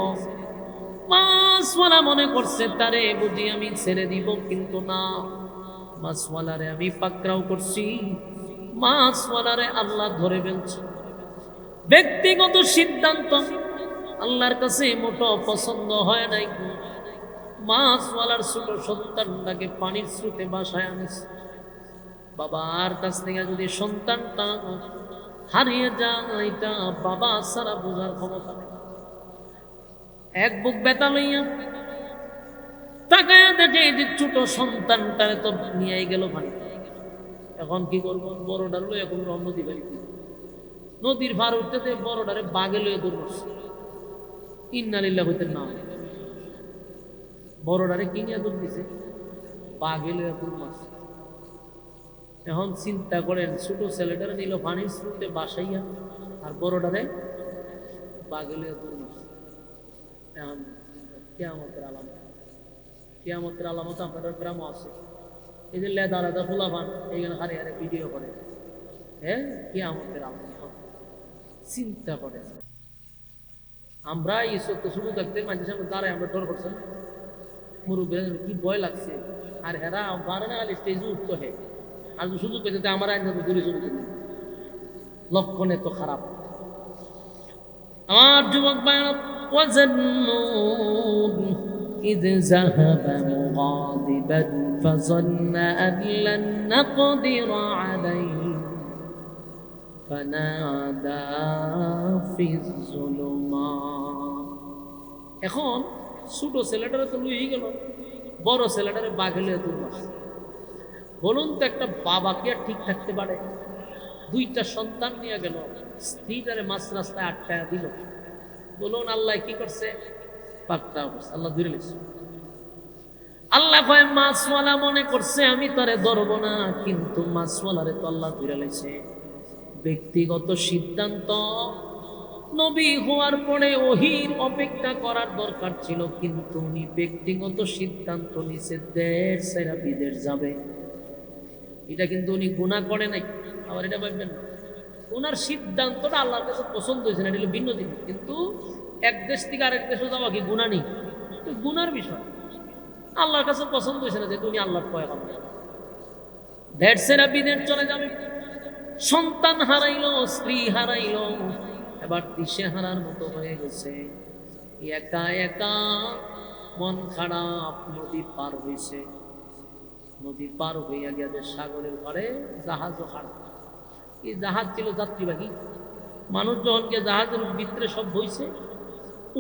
মাছওয়ালা মনে করছে তারে বুঝি আমি ছেড়ে দিব, কিন্তু না, মাছওয়ালারে আমি পাকড়াও করছি, মাছওয়ালারে আল্লাহ ধরে ফেলছে। ব্যক্তিগত সিদ্ধান্ত আল্লাহর কাছে মোটো পছন্দ হয় নাই। মাছওয়ালার ছোট সন্তানটাকে পানির স্রোতে বাসায় আনিস। বাবার কাছ থেকে যদি সন্তানটা হারিয়ে যায়, এটা বাবা সারা বোঝার ক্ষমতা নেই। এক বুক ব্যথা লইয়া তাকায় দেখে যে ছোট সন্তানটারে তো নিয়ে গেল পানি। এখন কি করবো, বড়টার লই এখন নদী বাড়িতে, নদীর ভার উঠতে বড়টারে বাগে লইয়া দৌড় মারছে। ইন্নালিল্লাহ হইতে না, বড়টারে কি নিয়ে দৌড় দিছে, বাগে লইয়া দৌড় মারছে। এখন চিন্তা করেন, ছোট ছেলেটারে নিল পানির স্রোতে বাসাইয়া, আর বড়টারে বাগে লইয়া দৌড় মারছে। এখন কিয়ামতের আলামত, কিয়ামতের আলামত আপনাদের গ্রামও আছে। এই যে লেদা লেদা ফুলা পান, এইখানে হারে হারে ভিডিও করে, হ্যাঁ, কিয়ামতের আলামত। চিন্তা করে আমরা এই সত্য শুরু থাকতে মাঝে সামনে দাঁড়ায় আমরা ডর করছেন, মুরুব্বী কি ভয় লাগছে। আর হেরা বারে না স্টেজে উঠতো, হে আর সুযোগ পেতে আমার আইন দূরে শুরু করি, লক্ষণ এত খারাপ। আমার যুবক ভাইরা, وَظَنُّونَ إِذْ ذَهَبَ مُغَاضِبًا فَظَنَّ أَن لَّن نَّقْدِرَ عَلَيْهِ فَنَادَى فِي الظُّلُمَاتِ। এখন ছোট ছেলেটারে তো লুই গেল, বড় ছেলেটারে বাগলে দূর মারছে। বলুন তো, একটা বাবা কি আর ঠিক থাকতে পারে? 2টা সন্তান নিয়ে গেল, স্ত্রীটারে মাঝ রাস্তায় আটকায়া দিল। বলুন আল্লাহ কি করছে, পাকড়াও করছে, আল্লাহ ধরে নিছে। আল্লাহ কয় মাছওয়ালা মনে করছে আমি তারে ধরবো না, কিন্তু মাছওয়ালারে তো আল্লাহ ধরে লাইছে। ব্যক্তিগত সিদ্ধান্ত, নবী হওয়ার পরে ওহীর অপেক্ষা করার দরকার ছিল, কিন্তু উনি ব্যক্তিগত সিদ্ধান্ত নিছে দেশ ছেড়ে বিদেশ যাবে। এটা কিন্তু উনি গুনাহ করে নাই, আবার এটা ভাববেন না। ওনার সিদ্ধান্তটা আল্লাহর কাছে পছন্দ হয়েছে না, এটা হলো ভিন্ন জিনিস। কিন্তু এক দেশ থেকে আরেক দেশে যাওয়া কি গুনাহ নেই? গুনার বিষয়। আল্লাহর কাছে পছন্দ হয়েছে না, যে তুমি আল্লাহর পয়গাম্বর। দেড় বিদেশ চলে যাবে, সন্তান হারাইলো, স্ত্রী হারাইলো, এবার দিশে হারার মতো হয়ে গেছে, একা একা মন খারাপ, নদী পার হইছে। নদী পার হইয়া গিয়া যে সাগরের ঘরে জাহাজও হারাম। এই জাহাজ ছিল যাত্রীবাহী মানুষ, যখন গিয়ে জাহাজের ভিতরে সব হইছে,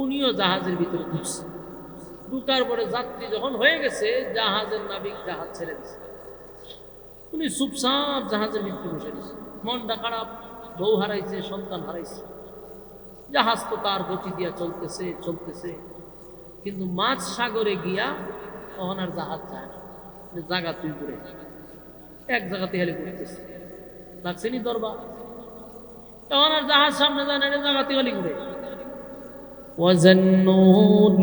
উনিও জাহাজের ভিতরে ঢুকছে। ঢুকার পরে যাত্রী যখন হয়ে গেছে, জাহাজের নাবিক জাহাজ ছেড়ে দিছে, উনি চুপচাপ জাহাজের ভিতরে বসে গেছে। মনটা খারাপ, বউ হারাইছে, সন্তান হারাইছে, জাহাজ তো তার গতি দিয়া চলতেছে চলতেছে, কিন্তু মাঝ সাগরে গিয়া তখন আর জাহাজ যায় না, জায়গা তুই ঘুরে এক জায়গাতে হেলে ঘুরতেছে, লাগছে নি দরবার, তখন আর জাহাজ সামনে যায় না, জায়গাতে হেলে ঘুরে। وَظَنُّونَ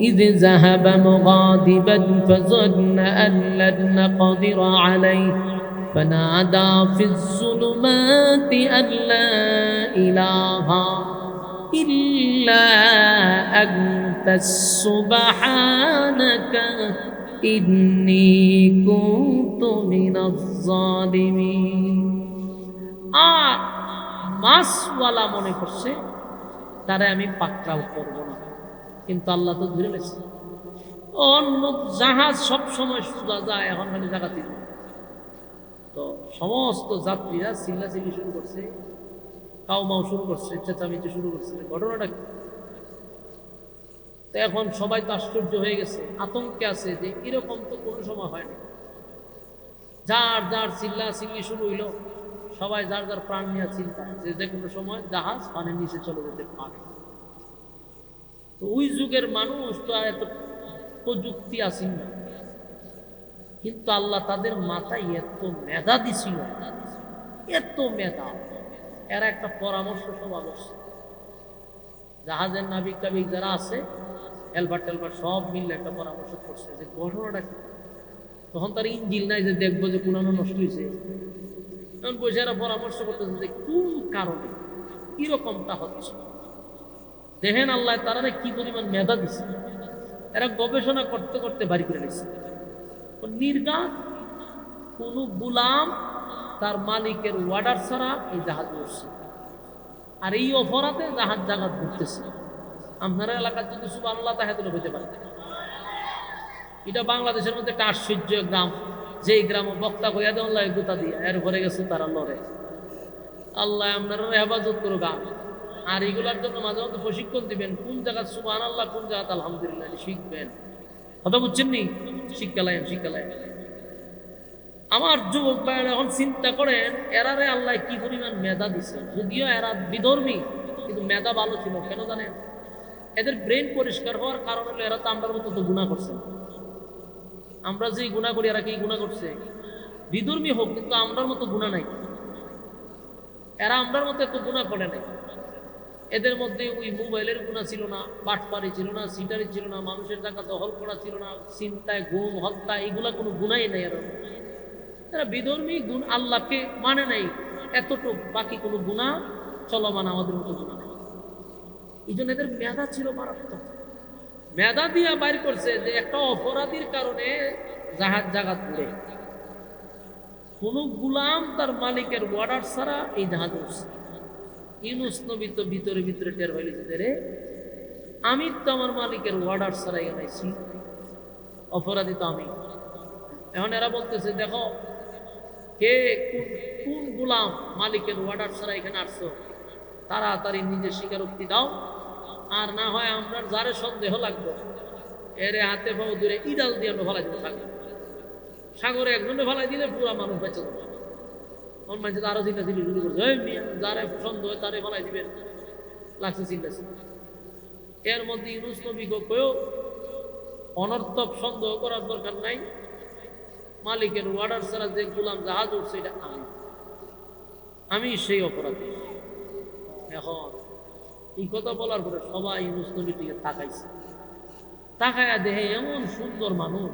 إِذْ ذَهَبَ مُغَاضِبًا فَظَنَّ أَن لَّن نَّقْدِرَ عَلَيْهِ فَنَادَىٰ فِي الظُّلُمَاتِ أَن لَّا إِلَٰهَ إِلَّا أَنتَ سُبْحَانَكَ إِنِّي كُنتُ مِنَ الظَّالِمِينَ। মাছওয়ালা মনে করছে তারে আমি পাকড়াও করব না, কিন্তু আল্লাহ তো ধরে লেছে। অন্য জাহাজ সব সময় সোজা যায়, এখন খালি জায়গাতে। তো সমস্ত যাত্রীরা চিল্লাচিল্লি শুরু করছে, কাউমাও শুরু করছে, চেঁচামেচি শুরু করছে। ঘটনাটা কি? তো এখন সবাই তো আশ্চর্য হয়ে গেছে, আতঙ্কে আছে যে এরকম তো কোনো সময় হয়নি। যার যার চিল্লাচিল্লি শুরু হইল, সবাই যার যার প্রাণ নিয়ে চিন্তা যে যে কোনো সময় জাহাজ পানির নিচে চলে যেতে পারে। তো ওই যুগের মানুষ তো আর এত প্রযুক্তি আসেন না, কিন্তু আল্লাহ তাদের মাথায় এত মেধা দিছিল, এত মেধা, এরা একটা পরামর্শ সব অবশ্য। জাহাজের নাবিক টাবিক যারা আছে, হেলপার টেলপার সব মিললে একটা পরামর্শ করছে যে ঘটনাটা কি। তখন তার ইঞ্জিল নাই যে দেখবো যে কোনো নষ্ট হয়েছে, তখন বসে এরা পরামর্শ করতেছে যে কোন কারণে কিরকমটা হচ্ছে। দেখেন আল্লাহ তারা কি পরিমাণ মেধা দিচ্ছে, এরা গবেষণা করতে করতে বাড়ি করে নিচ্ছে। নির্ঘাত কোন গুলাম তার মালিকের ওয়ার্ডার ছাড়া এই জাহাজ উঠছে, আর এই অপরাধে জাহাজ জাহাজ ঘুরতেছে। আপনার এলাকার যদি সুবহানাল্লাহ তাহলে হইতে পারে। এটা বাংলাদেশের মধ্যে একটা আশ্চর্য গ্রাম, যেই গ্রাম বক্তা কইয়া দেন আল্লাহ গুতা দিয়ে এর ঘরে গেছে তারা লড়ে। আল্লাহ আপনারা হেফাজত করুক। আর এগুলার জন্য মাঝে মধ্যে প্রশিক্ষণ দিবেন, কোন জায়গা সুবহানাল্লাহ, কোন জায়গা আলহামদুলিল্লাহ শিখবেন। কথা বুঝছেন নি? শিক্ষালয় শিক্ষালয়। আমার যুবক ভাইয়েরা এখন চিন্তা করেন এরারে আল্লাহ কি পরিমাণ মেধা দিছে। যদিও এরা বিধর্মী, কিন্তু মেধা ভালো ছিল। কেন জানেন? এদের ব্রেন পরিষ্কার হওয়ার কারণ হলো এরা তো আমরার মতো তো গুনাহ করছে। আমরা যেই গুনাহ করি এরা কি গুনাহ করছে? বিধর্মী হোক, কিন্তু আমরার মতো গুনাহ নাই। এরা আমরার মতো এত গুনাহ করে নাই। এদের মধ্যে ওই মোবাইলের গুনাহ ছিল না, বাটপারি ছিল না, সিটারি ছিল না, মানুষের টাকা দখল করা ছিল না, চিন্তায় গুম হত্যা এগুলা কোনো গুনাহই নাই। এরা বিধর্মী, গুণ আল্লাহকে মানে নাই এতটুকু, বাকি কোনো গুনাহ চলমান আমাদের মতো গুনাহ নাই। এই জন্য এদের মেধা ছিল মারাত্মক। মেধা দিয়া বাইর করছে যে একটা অপরাধীর কারণে জাহাজ জাগাত ঘুরে, কোন গুলাম তার মালিকের ওয়ার্ডার ছাড়া এই জাহাজ উঠছে। ইউনূস নবী তো ভিতরে ভিতরে টের হইলেছে রে, আমি তো আমার মালিকের ওয়ার্ডার ছাড়া এখানে আইছি, অপরাধী তো আমি। এখন এরা বলতেছে দেখো কে কোন গুলাম মালিকের ওয়ার্ডার ছাড়া এখানে আসছো, তাড়াতাড়ি নিজের স্বীকারোক্তি দাও, আর না হয় আমরা যারে সন্দেহ লাগবে এরে হাতে পাও দূরে ইডাল দিয়ে আমরা ফেলাই দেবো সাগরে। সাগরে একজনে ফেলাই দিলে পুরা মানুষ বেঁচে যাবে। অন্য মানুষ আরো চিন্তা চিন্তা শুরু করছে, যারে সন্দেহ তারে ফেলাই দিবেন, লাগছে চিন্তা চিন্তা। এর মধ্যে ইউনূস নবী কেউ অনর্থক সন্দেহ করার দরকার নাই, মালিকের ওয়ার্ডার ছাড়া যে গুলাম জাহাজ উঠছে এটা আমি সেই অপরাধী। এখন এই কথা বলার পরে সবাই ইউনূস নবীর দিকে তাকাইছে, তাকায়া দেখে এমন সুন্দর মানুষ।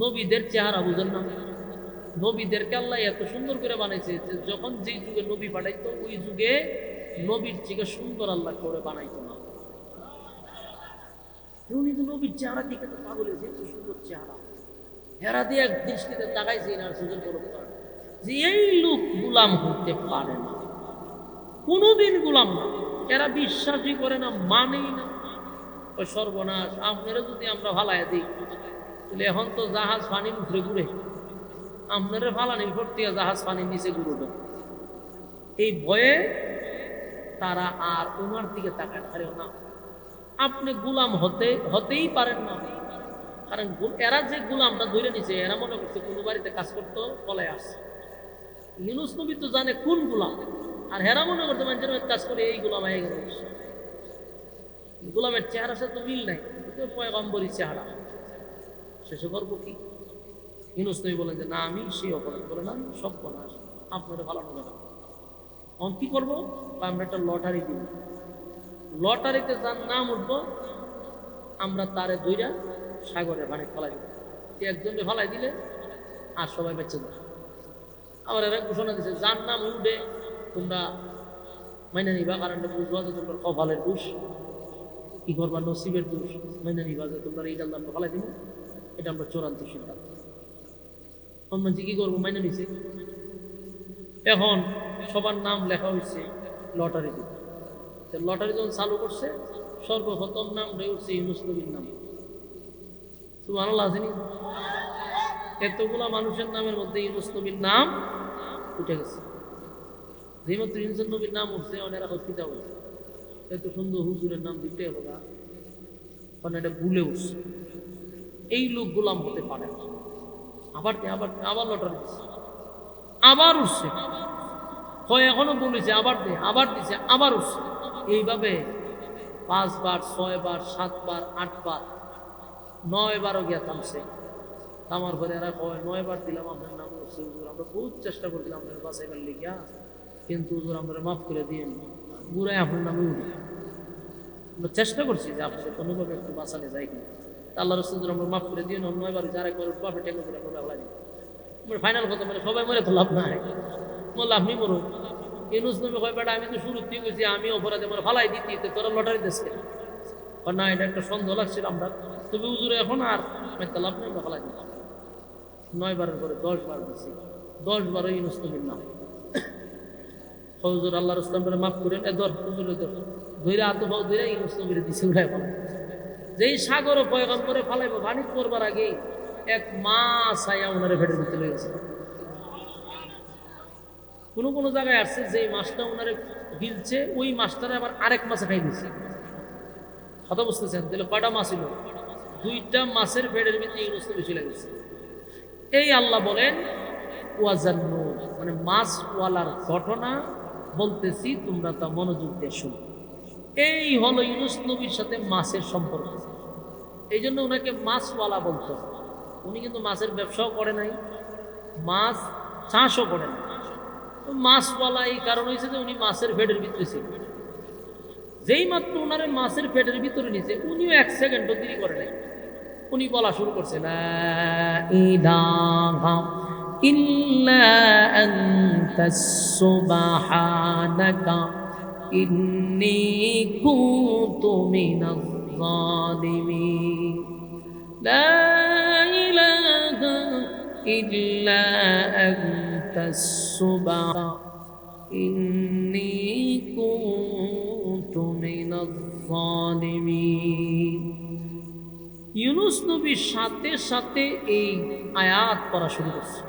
নবীদের চেহারা বুঝেন না, নবীদেরকে আল্লাহ এত সুন্দর করে বানাইছে যে যখন যে যুগে নবী পাঠাইতো ওই যুগে নবীর থেকে সুন্দর আল্লাহ করে বানাইতো না। উনি তো নবীর চেহারা দিকে তো পাগল হয়েছে, এত সুন্দর চেহারা। এরা দিয়ে এক দৃষ্টিতে তাকাইছে আর সুযোগ যে এই লোক গোলাম হইতে পারে না, কোনোদিন গোলাম না, এরা বিশ্বাসই করে না, মানেই না। ওই সর্বনাশ, আপনারা যদি আমরা ফালাই দিই তাহলে এখন তো জাহাজ পানির উপরে ঘুরে, আপনারা ফালানির পর থেকে জাহাজ পানির নিচে ঘুরবে। এই ভয়ে তারা আর উমার দিকে তাকায় না। আপনি গোলাম হতেই পারেন না, কারণ এরা যে গোলামটা ধরে নিছে, এরা মনে করছে কোনো বাড়িতে কাজ করতো পলায় আসছে। ইউনূস নবী তো জানে কোন গোলাম, আর হেরা মনে করতে মানুষের কাজ করে এই গোলাম হয়ে গেল। গোলামের চেহারার সাথে মিল নাই, পয়গম্বরী চেহারা। শেষে করবো কি? ইউনূস নবী বলেন যে না, আমি সেই অপরাধ করে না, সব বলা আপনারা ভালো যাবে। এখন কি করবো? আমরা একটা লটারি দিব, লটারিতে যার নাম উঠবো আমরা তারে দুইটা সাগরে পানি ফেলাই দিব। একজনকে ফেলাই দিলে আর সবাই বেঁচে যাবে। আবার এরা ঘোষণা দিচ্ছে যার নাম উঠবে তোমরা মাইনে নিবা, কারণ বুঝবা যে তোমরা কপালের দোষ, কি করবা নসিবের দোষ, মাইনে নিবা যে তোমরা এইটার নামটা ফেলাই দিব। এটা আমরা চূড়ান্ত সিদ্ধান্ত। মানুষ কি করবো? মাইনে নিছে। এখন সবার নাম লেখা হয়েছে লটারিতে। লটারি যখন চালু করছে, সর্বপ্রথম নাম উঠছে ইউনূস নবীর নাম। সুবহানাল্লাহ আসেনি? এতগুলা মানুষের নামের মধ্যে ইউনূস নবীর নাম উঠে গেছে। যেই মাত্র ইউনূস নবীর নাম উঠছে, অনেরা হসপিটা বলছে এত সুন্দর হুজুরের নাম দিতে হবে না, কারণ এটা ভুলে উঠছে। এই লোক গোলাম হতে পারে না। আবার আবার লটারি দিচ্ছে, আবার উঠছে, হয় এখনো বলেছে আবার দে, আবার দিছে, আবার উঠছে। এইভাবে 5 বার, 6 বার, 7 বার, 8 বার, 9 বারও গিয়া থামছে। থামার পরে এরা কয় 9 বার দিলাম আপনার নাম উঠছে হুজুর, আমরা বহুত চেষ্টা করছিলাম আপনার বাসাইবার লিখিয়া, কিন্তু হুজুর আমরা মাফ করে দিন, বুড়াই আপনার নামে উঠি। আমরা চেষ্টা করছি যে আপনার কোনোভাবে একটু বাঁচালে যাই কিনা। আল্লাহ রসুল আমরা মাফ করে দিন, 9 বার যারা করে বাপে টেকে করে আমরা ফেলাই দিই। আমার ফাইনাল কথা মানে সবাই মরে তো লাভ নাই, বললো আপনি মরুন। ইউনূস নবী কয় বেটা আমি তো শুরু থেকে গেছি, আমি অপরাধে আমার ফালাই দিতে, তোরা লটারি দেশকে না, এটা একটা সন্দেহ লাগছিল আমরা, তবে হুজুর এখন আর লাভ নেই, আমরা ফালাই দিচ্ছি। 9 বারের পরে 10 বার দিচ্ছি, 10 বারও ইউনূস নবীর নাম। হুজুর আল্লাহ রসুল করে মাফ করেন, হুজুরের ধৈর্য হাত পাও ধরে ইউনূস নবীর দিছে উড়াই ফেলা। যেই সাগর পয়গম্বরে ফালাইব বাণিজ্য করবার আগে এক মাস আয়া ওনারে ফেটে দিতে লেগেছে। কোনো কোনো জায়গায় আসছে যে মাছটা ওনারে গিলছে, ওই মাছটারে আবার আরেক মাছে খাই দিচ্ছে। কথা বুঝতেছেন? তাহলে কয়টা মাছ ছিল? 2টা মাছের পেটের ভিতরে ইউনূস নবী চলে গেছে। এই আল্লাহ বলেন ওয়াজান্নু, মানে মাছওয়ালার ঘটনা বলতেছি, তোমরা তা মনোযোগ দিয়ে শুনো। এই হলো ইউনূস নবীর সাথে মাছের সম্পর্ক। এই জন্য ওনাকে মাছওয়ালা বলতো। উনি কিন্তু মাছের ব্যবসাও করে নাই, মাছ চাষও করে নাই। মাছওয়ালা এই কারণ হয়েছে যে উনি মাছের পেটের ভিতরে ছিল। যেই মাত্র ওনারে মাছের পেটের ভিতরে নিছে, উনিও 1 সেকেন্ডও দেরি করে নাই, উনি বলা শুরু করছে লা ইলাহা ইল্লা আনতাস সুবহানাকা ইন্নী কুনতু মিনাজ জালিমিন। লা ইলাহা ইল্লা আনতাস সুবহানাকা ইন্নী কুনতু মিনাজ জালিমিন। ইউনূস নবীর সাথে সাথে এই আয়াত পড়া শুরু করছে।